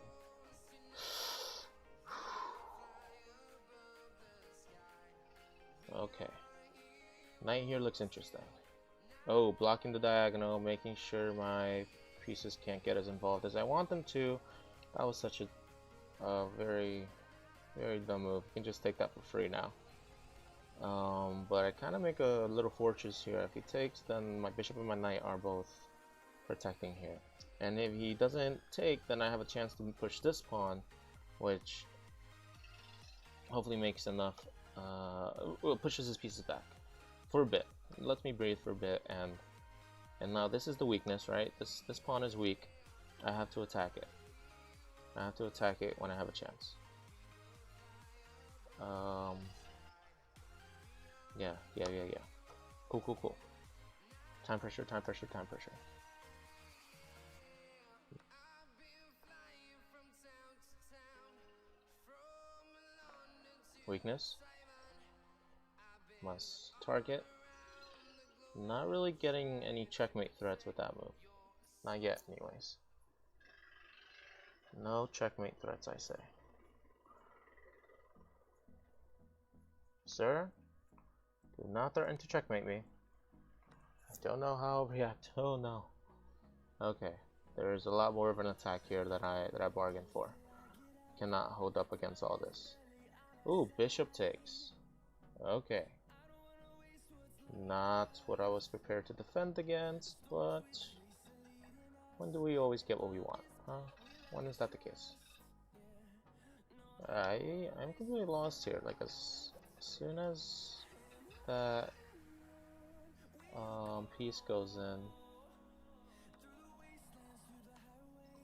Okay. Knight here looks interesting. Oh, blocking the diagonal, making sure my pieces can't get as involved as I want them to. That was such a very dumb move. You can just take that for free now. But I kind of make a little fortress here. If he takes, then my bishop and my knight are both protecting here. And if he doesn't take, then I have a chance to push this pawn, which hopefully makes enough, pushes his pieces back for a bit. It lets me breathe for a bit, and now this is the weakness, right? This pawn is weak. I have to attack it. I have to attack it when I have a chance. Yeah. Cool. Time pressure. Weakness. Must target. Not really getting any checkmate threats with that move. Not yet, anyways. No checkmate threats, I say. Sir, do not threaten to checkmate me. I don't know how I'll react. Oh no. Okay, there's a lot more of an attack here that I bargained for. Cannot hold up against all this. Ooh, bishop takes. Okay. Not what I was prepared to defend against, but when do we always get what we want, huh? When is that the case? I'm completely lost here. Like as soon as that piece goes in,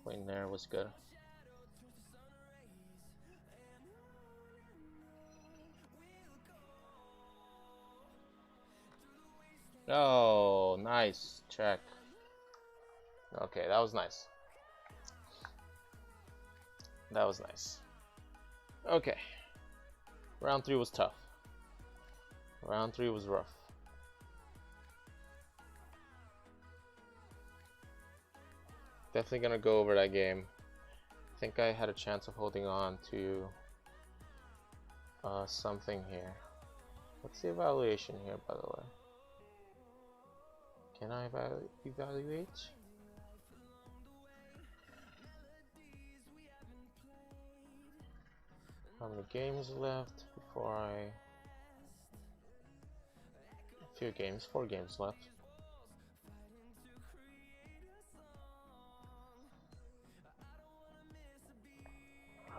queen there was good. Oh, nice check. Okay, that was nice. That was nice. Okay. Round 3 was tough. Round 3 was rough. Definitely gonna go over that game. I think I had a chance of holding on to something here. What's the evaluation here, by the way? Can I evaluate? How many games left before I... A few games, 4 games left.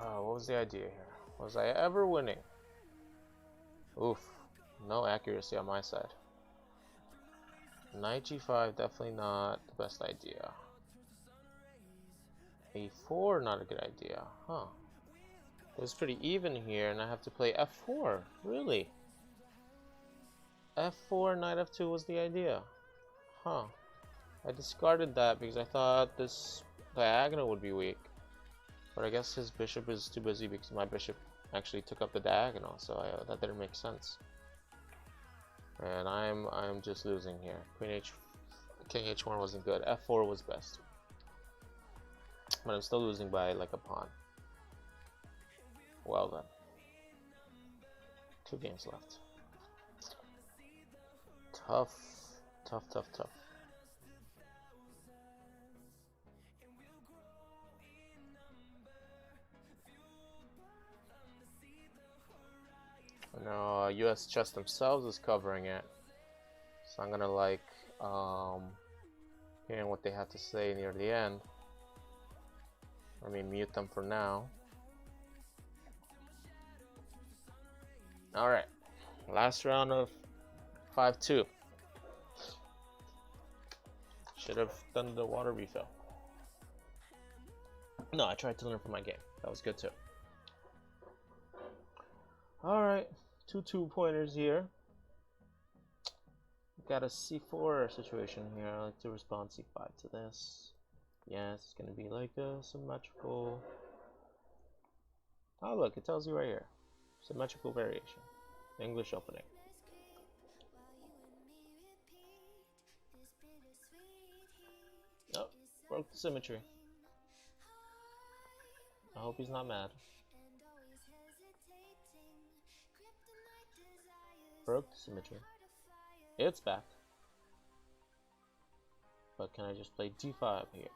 What was the idea here? Was I ever winning? Oof, no accuracy on my side. Knight g5, definitely not the best idea. a4, not a good idea, huh? It was pretty even here, and I have to play f4. Really? f4, knight f2 was the idea. Huh. I discarded that because I thought this diagonal would be weak. But I guess his bishop is too busy because my bishop actually took up the diagonal, so that didn't make sense. And I'm just losing here. King h1 wasn't good. f4 was best. But I'm still losing by like a pawn. Well then. 2 games left. Tough. Tough, tough, tough. No, US chess themselves is covering it. So I'm gonna like hearing what they have to say near the end. Let me mute them for now. Alright. Last round of 5-2. Should have done the water refill. No, I tried to learn from my game. That was good too. Alright. 2 2-pointers here. Got a c4 situation here. I like to respond c5 to this. Yes, it's gonna be like a symmetrical. Oh look, it tells you right here. Symmetrical variation. English opening. Oh, broke the symmetry. I hope he's not mad. Broke the symmetry. It's back. But can I just play d5 here?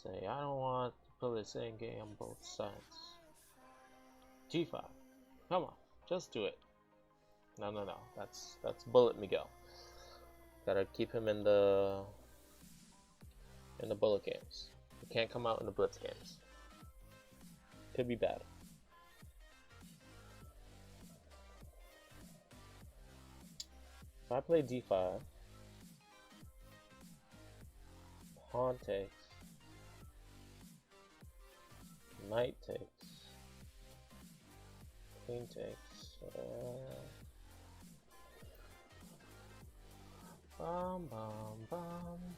Say, I don't want to play the same game on both sides. d5. Come on, just do it. No, no, no. That's bullet me go. Gotta keep him in the bullet games. He can't come out in the blitz games. Could be bad. If I play d5, pawn takes, knight takes, queen takes, bum bum bum.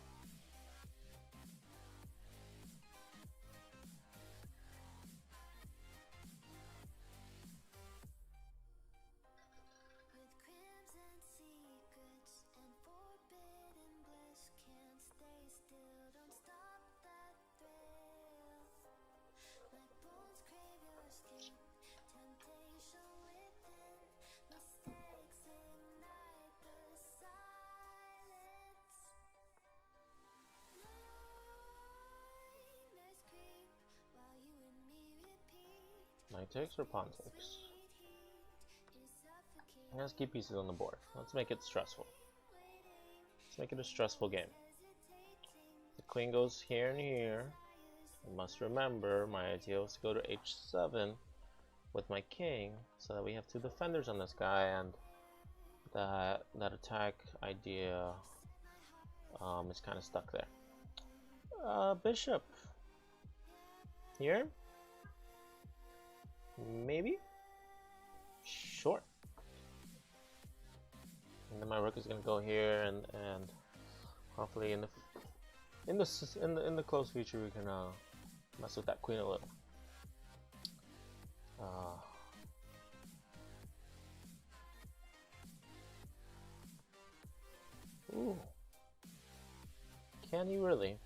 Knight takes or pawn takes? Let's keep pieces on the board. Let's make it stressful. Let's make it a stressful game. The queen goes here and here. I must remember my idea was to go to h7 with my king, so that we have two defenders on this guy, and that attack idea is kind of stuck there. Bishop here, maybe. Sure. And then my rook is gonna go here, and hopefully in the close future we can mess with that queen a little. Ooh. Can he really?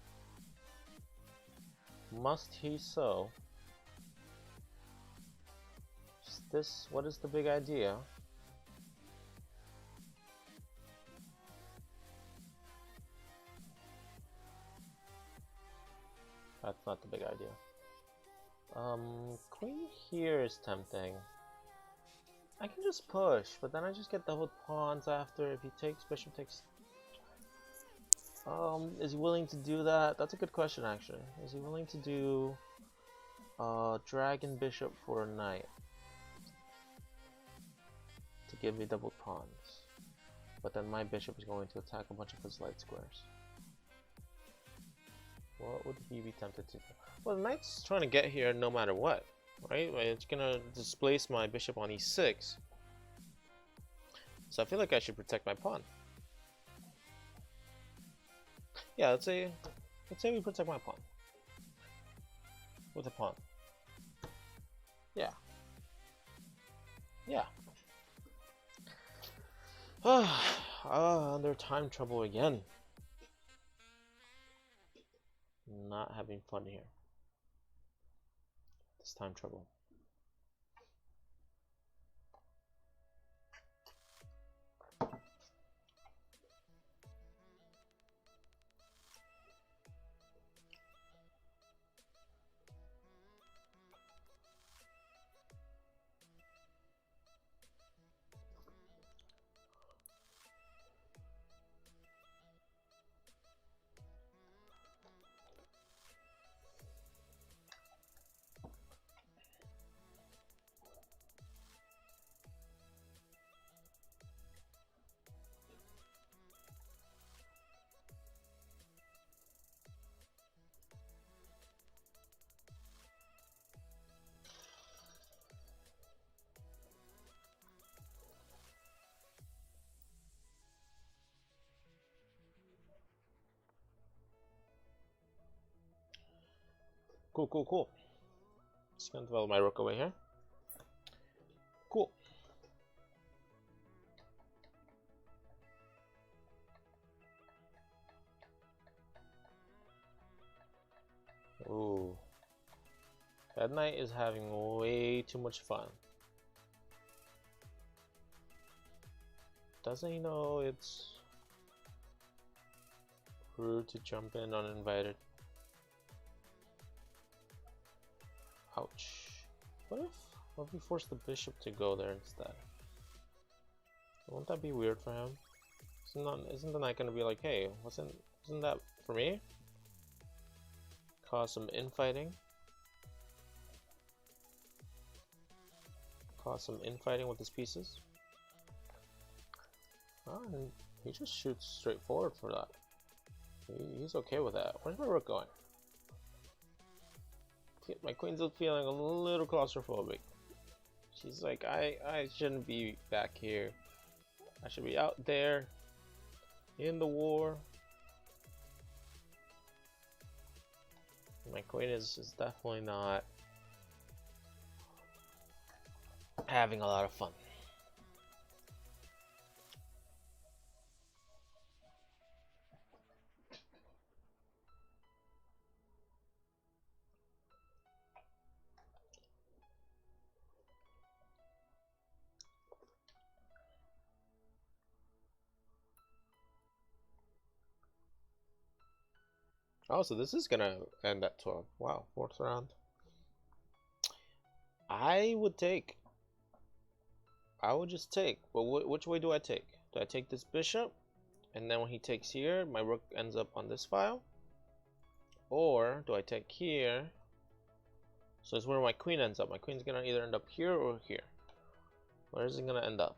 Must he so? What is the big idea? That's not the big idea. Queen here is tempting. I can just push, but then I just get doubled pawns after. If he takes, bishop takes. Is he willing to do that? That's a good question, actually. Is he willing to do dragon bishop for a knight to give me double pawns? But then my bishop is going to attack a bunch of his light squares. What would he be tempted to do? Well, the knight's trying to get here no matter what, right? It's gonna displace my bishop on e6. So I feel like I should protect my pawn. Yeah, let's say we protect my pawn with a pawn. Yeah. Yeah. Under time trouble again. Not having fun here. This time trouble. Cool, cool, cool. Just gonna develop my rook away here. Cool. Ooh. That knight is having way too much fun. Doesn't he know it's rude to jump in uninvited? Ouch. What if we force the bishop to go there instead? Won't that be weird for him? Isn't the knight gonna be like, hey, isn't that for me? Cause some infighting. Cause some infighting with his pieces. Oh, and he just shoots straight forward for that. He's okay with that. Where's my rook going? My queen's feeling a little claustrophobic. She's like, I shouldn't be back here. I should be out there in the war. My queen is definitely not having a lot of fun. Oh, so this is gonna end at 12. Wow, fourth round. I would take. I would just take. But which way do I take? Do I take this bishop, and then when he takes here, my rook ends up on this file? Or do I take here? So it's where my queen ends up. My queen's gonna either end up here or here. Where is it gonna end up?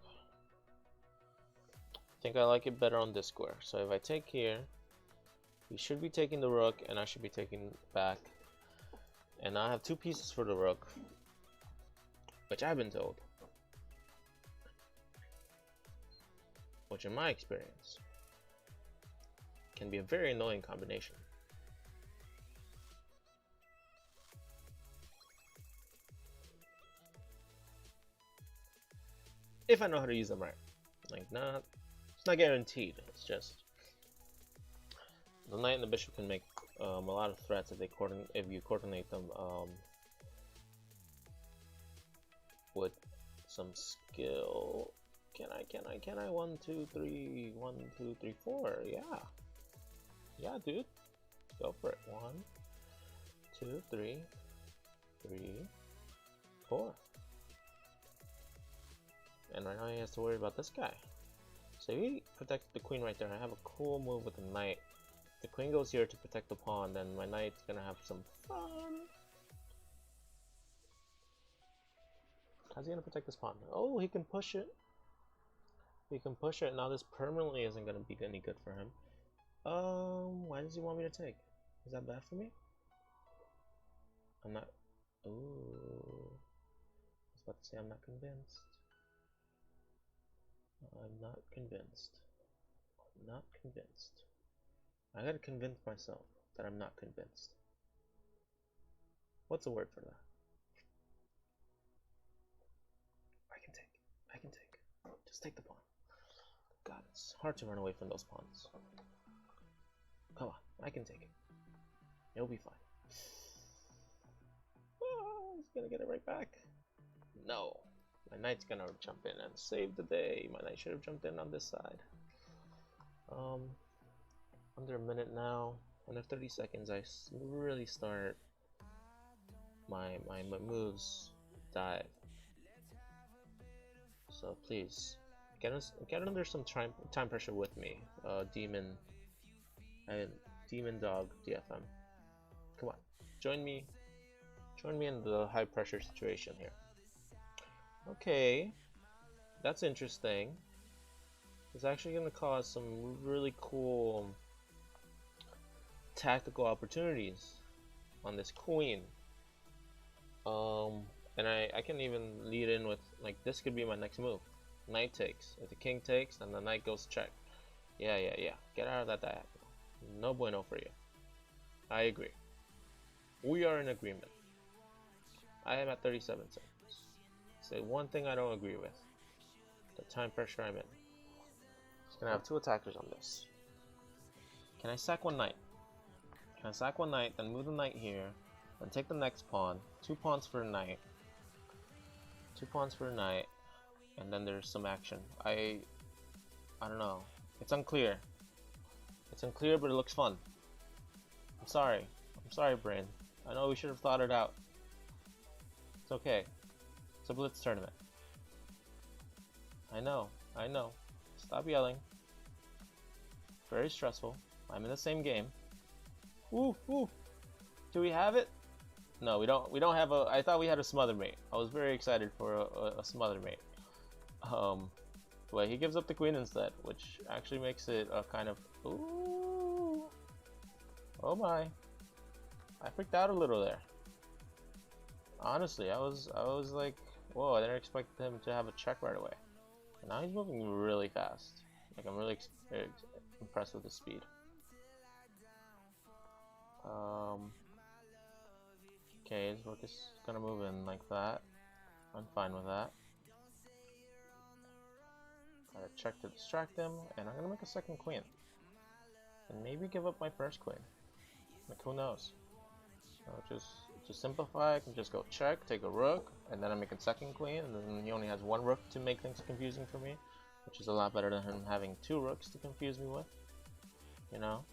I think I like it better on this square. So if I take here, he should be taking the rook, and I should be taking back. And I have 2 pieces for the rook, which I've been told, which in my experience can be a very annoying combination. If I know how to use them right. Like, it's not guaranteed. It's just the knight and the bishop can make a lot of threats if you coordinate them with some skill. Can I? 1, 2, 3, 1, 2, 3, 4. Yeah, dude. Go for it. 1, 2, 3, 4. And right now he has to worry about this guy. So if he protects the queen right there, I have a cool move with the knight. The queen goes here to protect the pawn, then my knight's gonna have some fun. How's he gonna protect this pawn? Oh, he can push it. He can push it. Now this permanently isn't gonna be any good for him. Why does he want me to take? Is that bad for me? I'm not. Ooh. I was about to say I'm not convinced. I'm not convinced. I'm not convinced. I gotta convince myself that I'm not convinced. What's the word for that? I can take. I can take. Just take the pawn. God, it's hard to run away from those pawns. Come on, I can take it. It'll be fine. Oh, he's gonna get it right back. No. My knight's gonna jump in and save the day. My knight should have jumped in on this side. Under a minute now. Under 30 seconds, I really start my moves dive. So please get under some time pressure with me, demon dog DFM. Come on, join me in the high pressure situation here. Okay, that's interesting. It's actually going to cause some really cool tactical opportunities on this queen. And I can even lead in with, like, this could be my next move. Knight takes. If the king takes, then the knight goes check. Yeah. Get out of that diagonal. No bueno for you. I agree. We are in agreement. I am at 37 seconds. Say one thing I don't agree with. The time pressure I'm in. Just gonna have 2 attackers on this. Can I sack one knight? Can I sack one knight, then move the knight here, then take the next pawn? 2 pawns for a knight. 2 pawns for a knight, and then there's some action. I don't know. It's unclear. It's unclear, but it looks fun. I'm sorry, brain. I know we should have thought it out. It's okay. It's a blitz tournament. I know. Stop yelling. Very stressful. I'm in the same game. Woo. Do we have it? No, we don't. We don't have a. I thought we had a smother mate. I was very excited for a smother mate. But he gives up the queen instead, which actually makes it a kind of. Ooh. Oh my. I freaked out a little there. Honestly, I was like, whoa, I didn't expect him to have a check right away. And now he's moving really fast. Like, I'm really impressed with his speed. Okay, his rook is gonna move in like that. I'm fine with that. Gotta check to distract him, and I'm gonna make a second queen. And maybe give up my first queen. Like, who knows? Just to simplify, I can just go check, take a rook, and then I'm making second queen, and then he only has 1 rook to make things confusing for me, which is a lot better than him having 2 rooks to confuse me with, you know?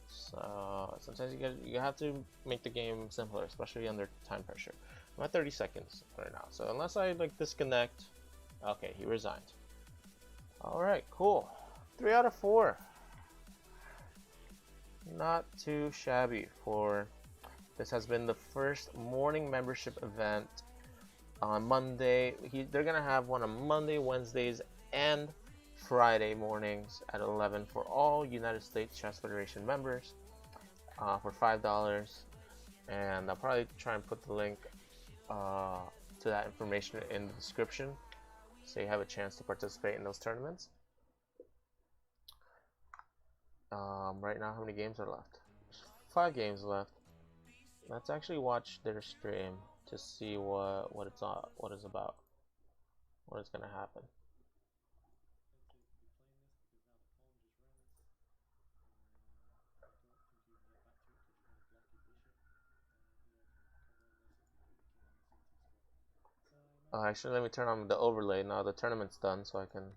So sometimes you have to make the game simpler, especially under time pressure. I'm at 30 seconds right now. So unless I like disconnect, okay, he resigned. All right, cool. 3 out of 4. Not too shabby for this. Has been the first morning membership event on Monday. They're gonna have one on Monday, Wednesdays, and Friday mornings at 11 for all United States Chess Federation members for $5. And I'll probably try and put the link to that information in the description so you have a chance to participate in those tournaments. Right now, how many games are left? There's 5 games left. Let's actually watch their stream to see what it's about, what is gonna happen. Actually, let me turn on the overlay now. The tournament's done, so I can.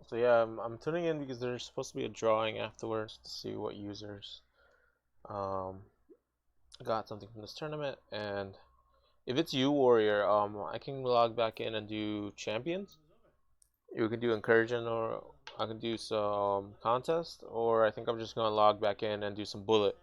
So yeah, I'm tuning in because there's supposed to be a drawing afterwards to see what users um, got something from this tournament. And if it's you, Warrior, I can log back in and do champions. You can do incursion, or I can do some contest, or I think I'm just gonna log back in and do some bullet.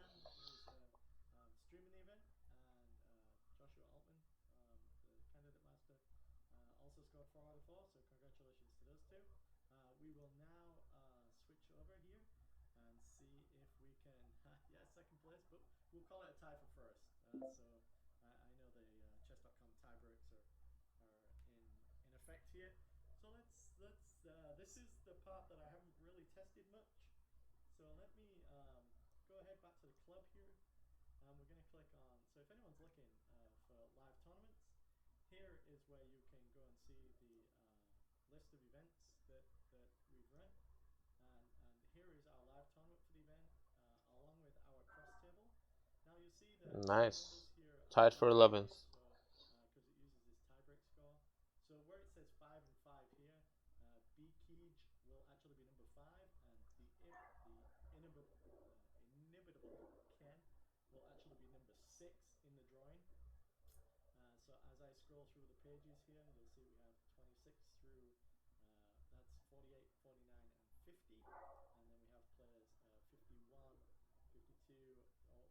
where you can go and see the list of events that we've run. And here is our live tournament for the event, along with our cross table. Now you'll see that some Nice. numbers here are Tied for untied, 11th. so because it uses this tiebreak score. So where it says 5 and 5 here, B Keej will actually be number 5, and the inimitable Ken will actually be number 6 in the drawing. So as I scroll through the pages here, you'll see we have 26 through, that's 48, 49, and 50. And then we have players 51, 52,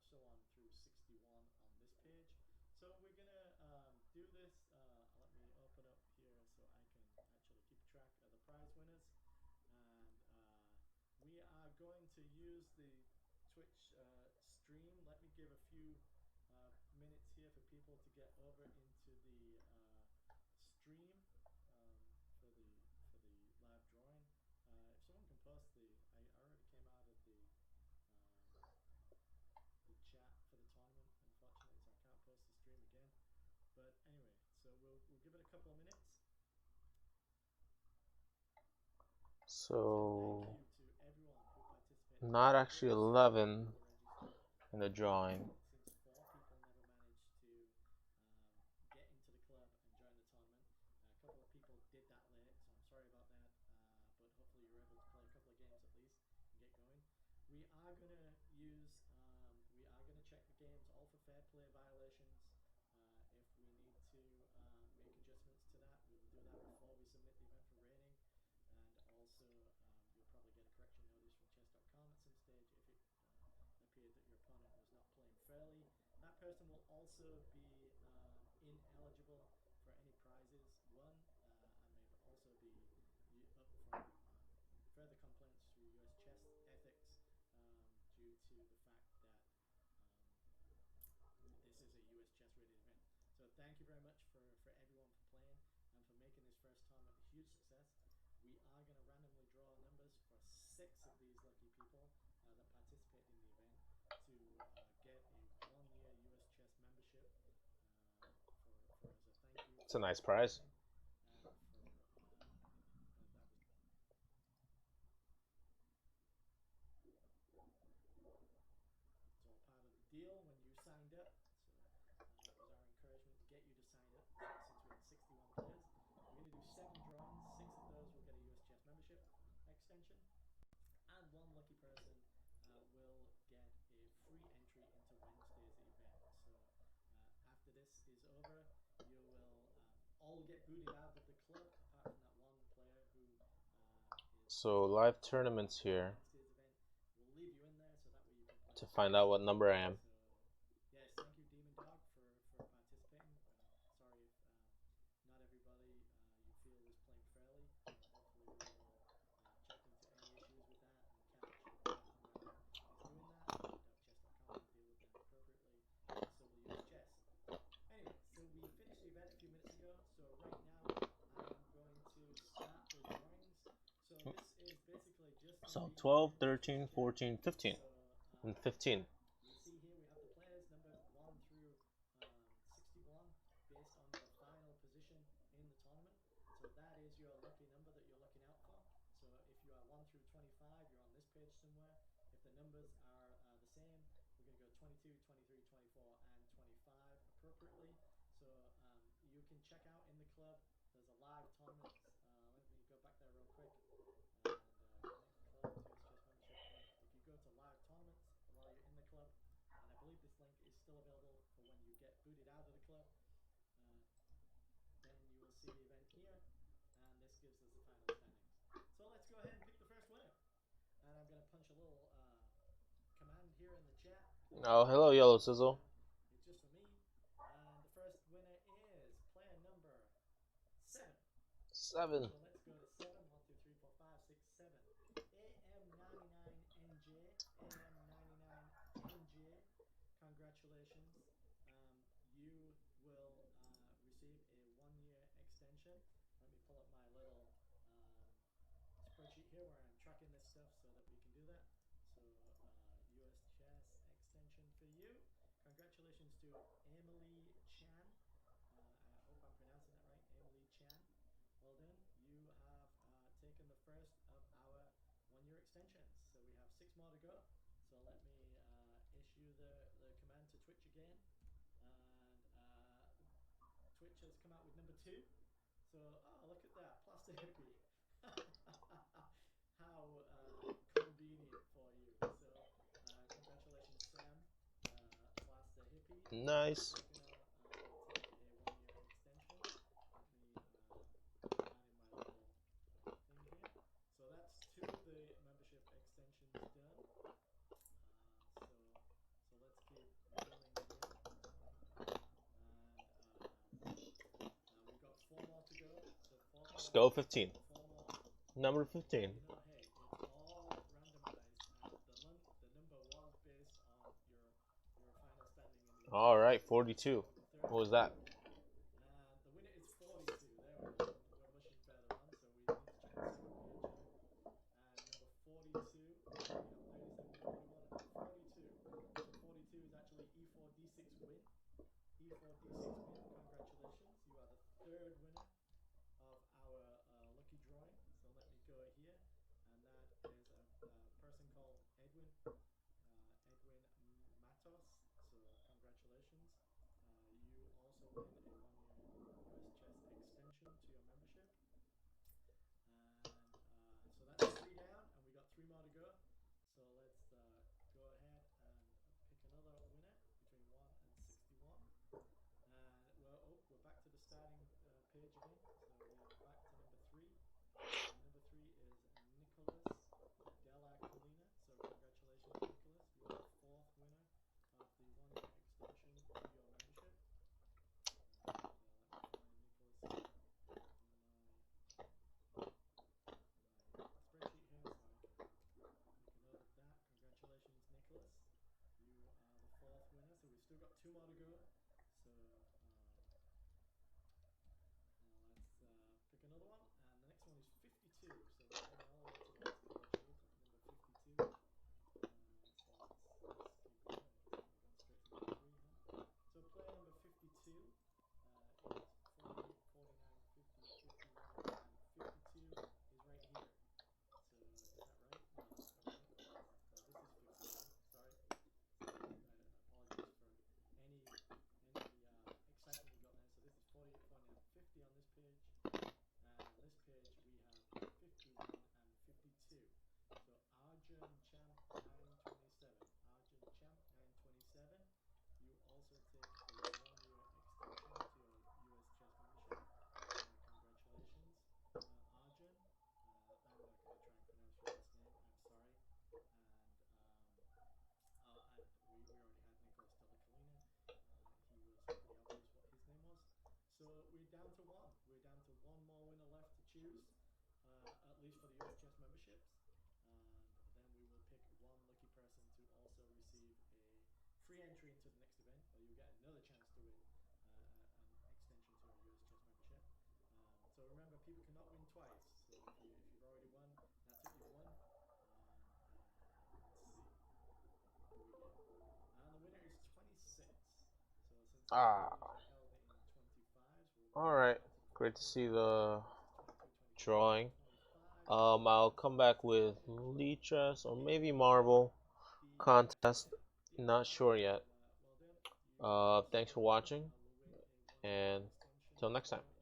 so on through 61 on this page. So we're going to do this. Let me open up here so I can actually keep track of the prize winners. And we are going to use the Twitch stream. Let me give a few minutes here for people to get over into the stream for the live drawing. If someone can post I already came out of the chat for the tournament, unfortunately, so I can't post the stream again. But anyway, so we'll give it a couple of minutes. So thank you to everyone who participated. not actually 11 in the drawing. Since 4 people never managed to get into the club and join the tournament. A couple of people did that late, so I'm sorry about that. But hopefully you're able to play a couple of games at least and get going. We are gonna check the games all for fair play violations. If we need to make adjustments to that, we will do that before we submit the event for rating. And also, you'll probably get a correction notice from chess.com at some stage if it appeared that your opponent was not playing fairly. That person will also be ineligible for any prizes won, and may also be up for further complaints through US chess ethics due to the fact that this is a US chess rated event. So thank you very much for everyone for playing and for making this first tournament a huge success. We are going to randomly draw numbers for 6 of these lucky people that participated in the event to get a 1-year US chess membership for as a thank you. It's a nice prize. And for that was it's all part of the deal when you signed up. So that was our encouragement to get you to sign up. Since we had 61 players, we're going to do 7 drawings. 6 of those will get a US chess membership extension, and 1 lucky person will get a free entry into Wednesday's event. So after this is over, you will all get booted out of the club, apart from that 1 player who so live tournaments here. Wednesday's event. We'll leave you in there so that way you can play to find out what number I am. So yes, thank you Demon Dog for participating. Sorry if not everybody you feel was playing fairly. Hopefully we will check into any issues with that and catch whoever is doing that. No doubt chess.com will deal with that appropriately, and so will US Chess. Anyway, so we finished the event a few minutes ago, so right now I am going to start the drawings. So this is basically just so 12, 13, 14, 15, so, and 15. You'll see here we have the players numbered 1 through 61 based on their final position in the tournament. So that is your lucky number that you're looking out for. So if you are 1 through 25, you're on this page somewhere. If the numbers are the same, we're going to go 22, 23, 24, and 25 appropriately. So you can check out in the club. There's a live tournament. Let me go back there real quick. And connect club to US Chess membership link. If you go to live tournaments while you're in the club, and I believe this link is still available for when you get booted out of the club, then you will see the event here, and this gives us the final standings. So let's go ahead and pick the first winner. And I'm going to punch a little command here in the chat. Oh, hello, Yellow Sizzle. It's just for me. And the first winner is player number 7. 7. So let's go to 7. 1, 2, 3, 4, 5, 6, 7. AM99NJ. AM99NJ. Congratulations. You will receive a 1-year extension. Let me pull up my little spreadsheet here where I'm tracking this stuff so that we can do that. So US Chess extension for you. Congratulations to Emily Chan. I hope I'm pronouncing that right. more to go. So let me issue the command to Twitch again. And Twitch has come out with number 2. So, oh, look at that, Plaster Hippie. How convenient for you. So, congratulations, Sam. Plaster Hippie. Nice. You're gonna take a 1-year extension. Let me put that in my little thing here. So that's 2 of the membership extensions done. So let's keep rolling here, and we've got 4 more to go. So 4 Let's more, go 15. 4 more. Number 15. You know, hey, it's all randomized, and the number was based on your final standing in the All event. right, So 42. the What third was winner, that? and the winner is 42. There we go. We're mushing further on, so we need to check the second page here. And number 42, yep, 37, 41, and 42. So 42 is actually E4D6 win. E4D6 win, congratulations. You are the 3rd winner of our lucky drawing. So let me go here, and that is a person called Edwin. Edwin Matos. So congratulations. You also win a 1-year US chess extension to your membership. And so that's 3 down, and we got 3 more to go. So let's go ahead and pick another winner between 1 and 61. And we're back to the starting page again. So we are back to number 3. And number 3 is Nicholas Della Colina. So congratulations, Nicholas. You are the 4th winner of the 1-year extension to your membership. And let me find Nicholas here in my spreadsheet here, so I can make a note of that. Congratulations, Nicholas. You are the 4th winner. So we've still got 2 more to go. So let's pick another one. And the next one is 52. So we're going all the way to the last page here to number 52. So let's just keep going. I guess we're going straight to number 3, huh? So player number 52 is 48, 49, 50, 51, and 52 is right here. So is that right? No, that's not right. This is 51. Sorry. So I apologize for any excitement you got there. So this is 48, 49, 50 on this page. And on this page we have 51 and 52. So Arjun Champ 927. Arjun Champ 927. You also take a 1-year extension to your US chess membership. Congratulations, Arjun. I'm not going to try and pronounce your last name. I'm sorry. And we already had Nicholas Della Colina. He was pretty obvious what his name was. So we're down to 1. We're down to 1 more winner left to choose, at least for the US chess memberships. And then we will pick 1 lucky person to also receive a free entry into the next event, or you'll get another chance to win an extension to our US chess membership. So remember, people cannot win twice. So if you've already won, that's it, you've won. And let's see who we get. And the winner is 26. So since these pages Ah. are held in 25s, we'll All go right. back to the first Great to page. see the So this is 22, 23, drawing. 25. I'll come back Second with page. Lichess or Yep. maybe Marvel contest. Yep. Not sure So yet. well done. You also Thanks for watching, will win a 1-year and extension till to next time. your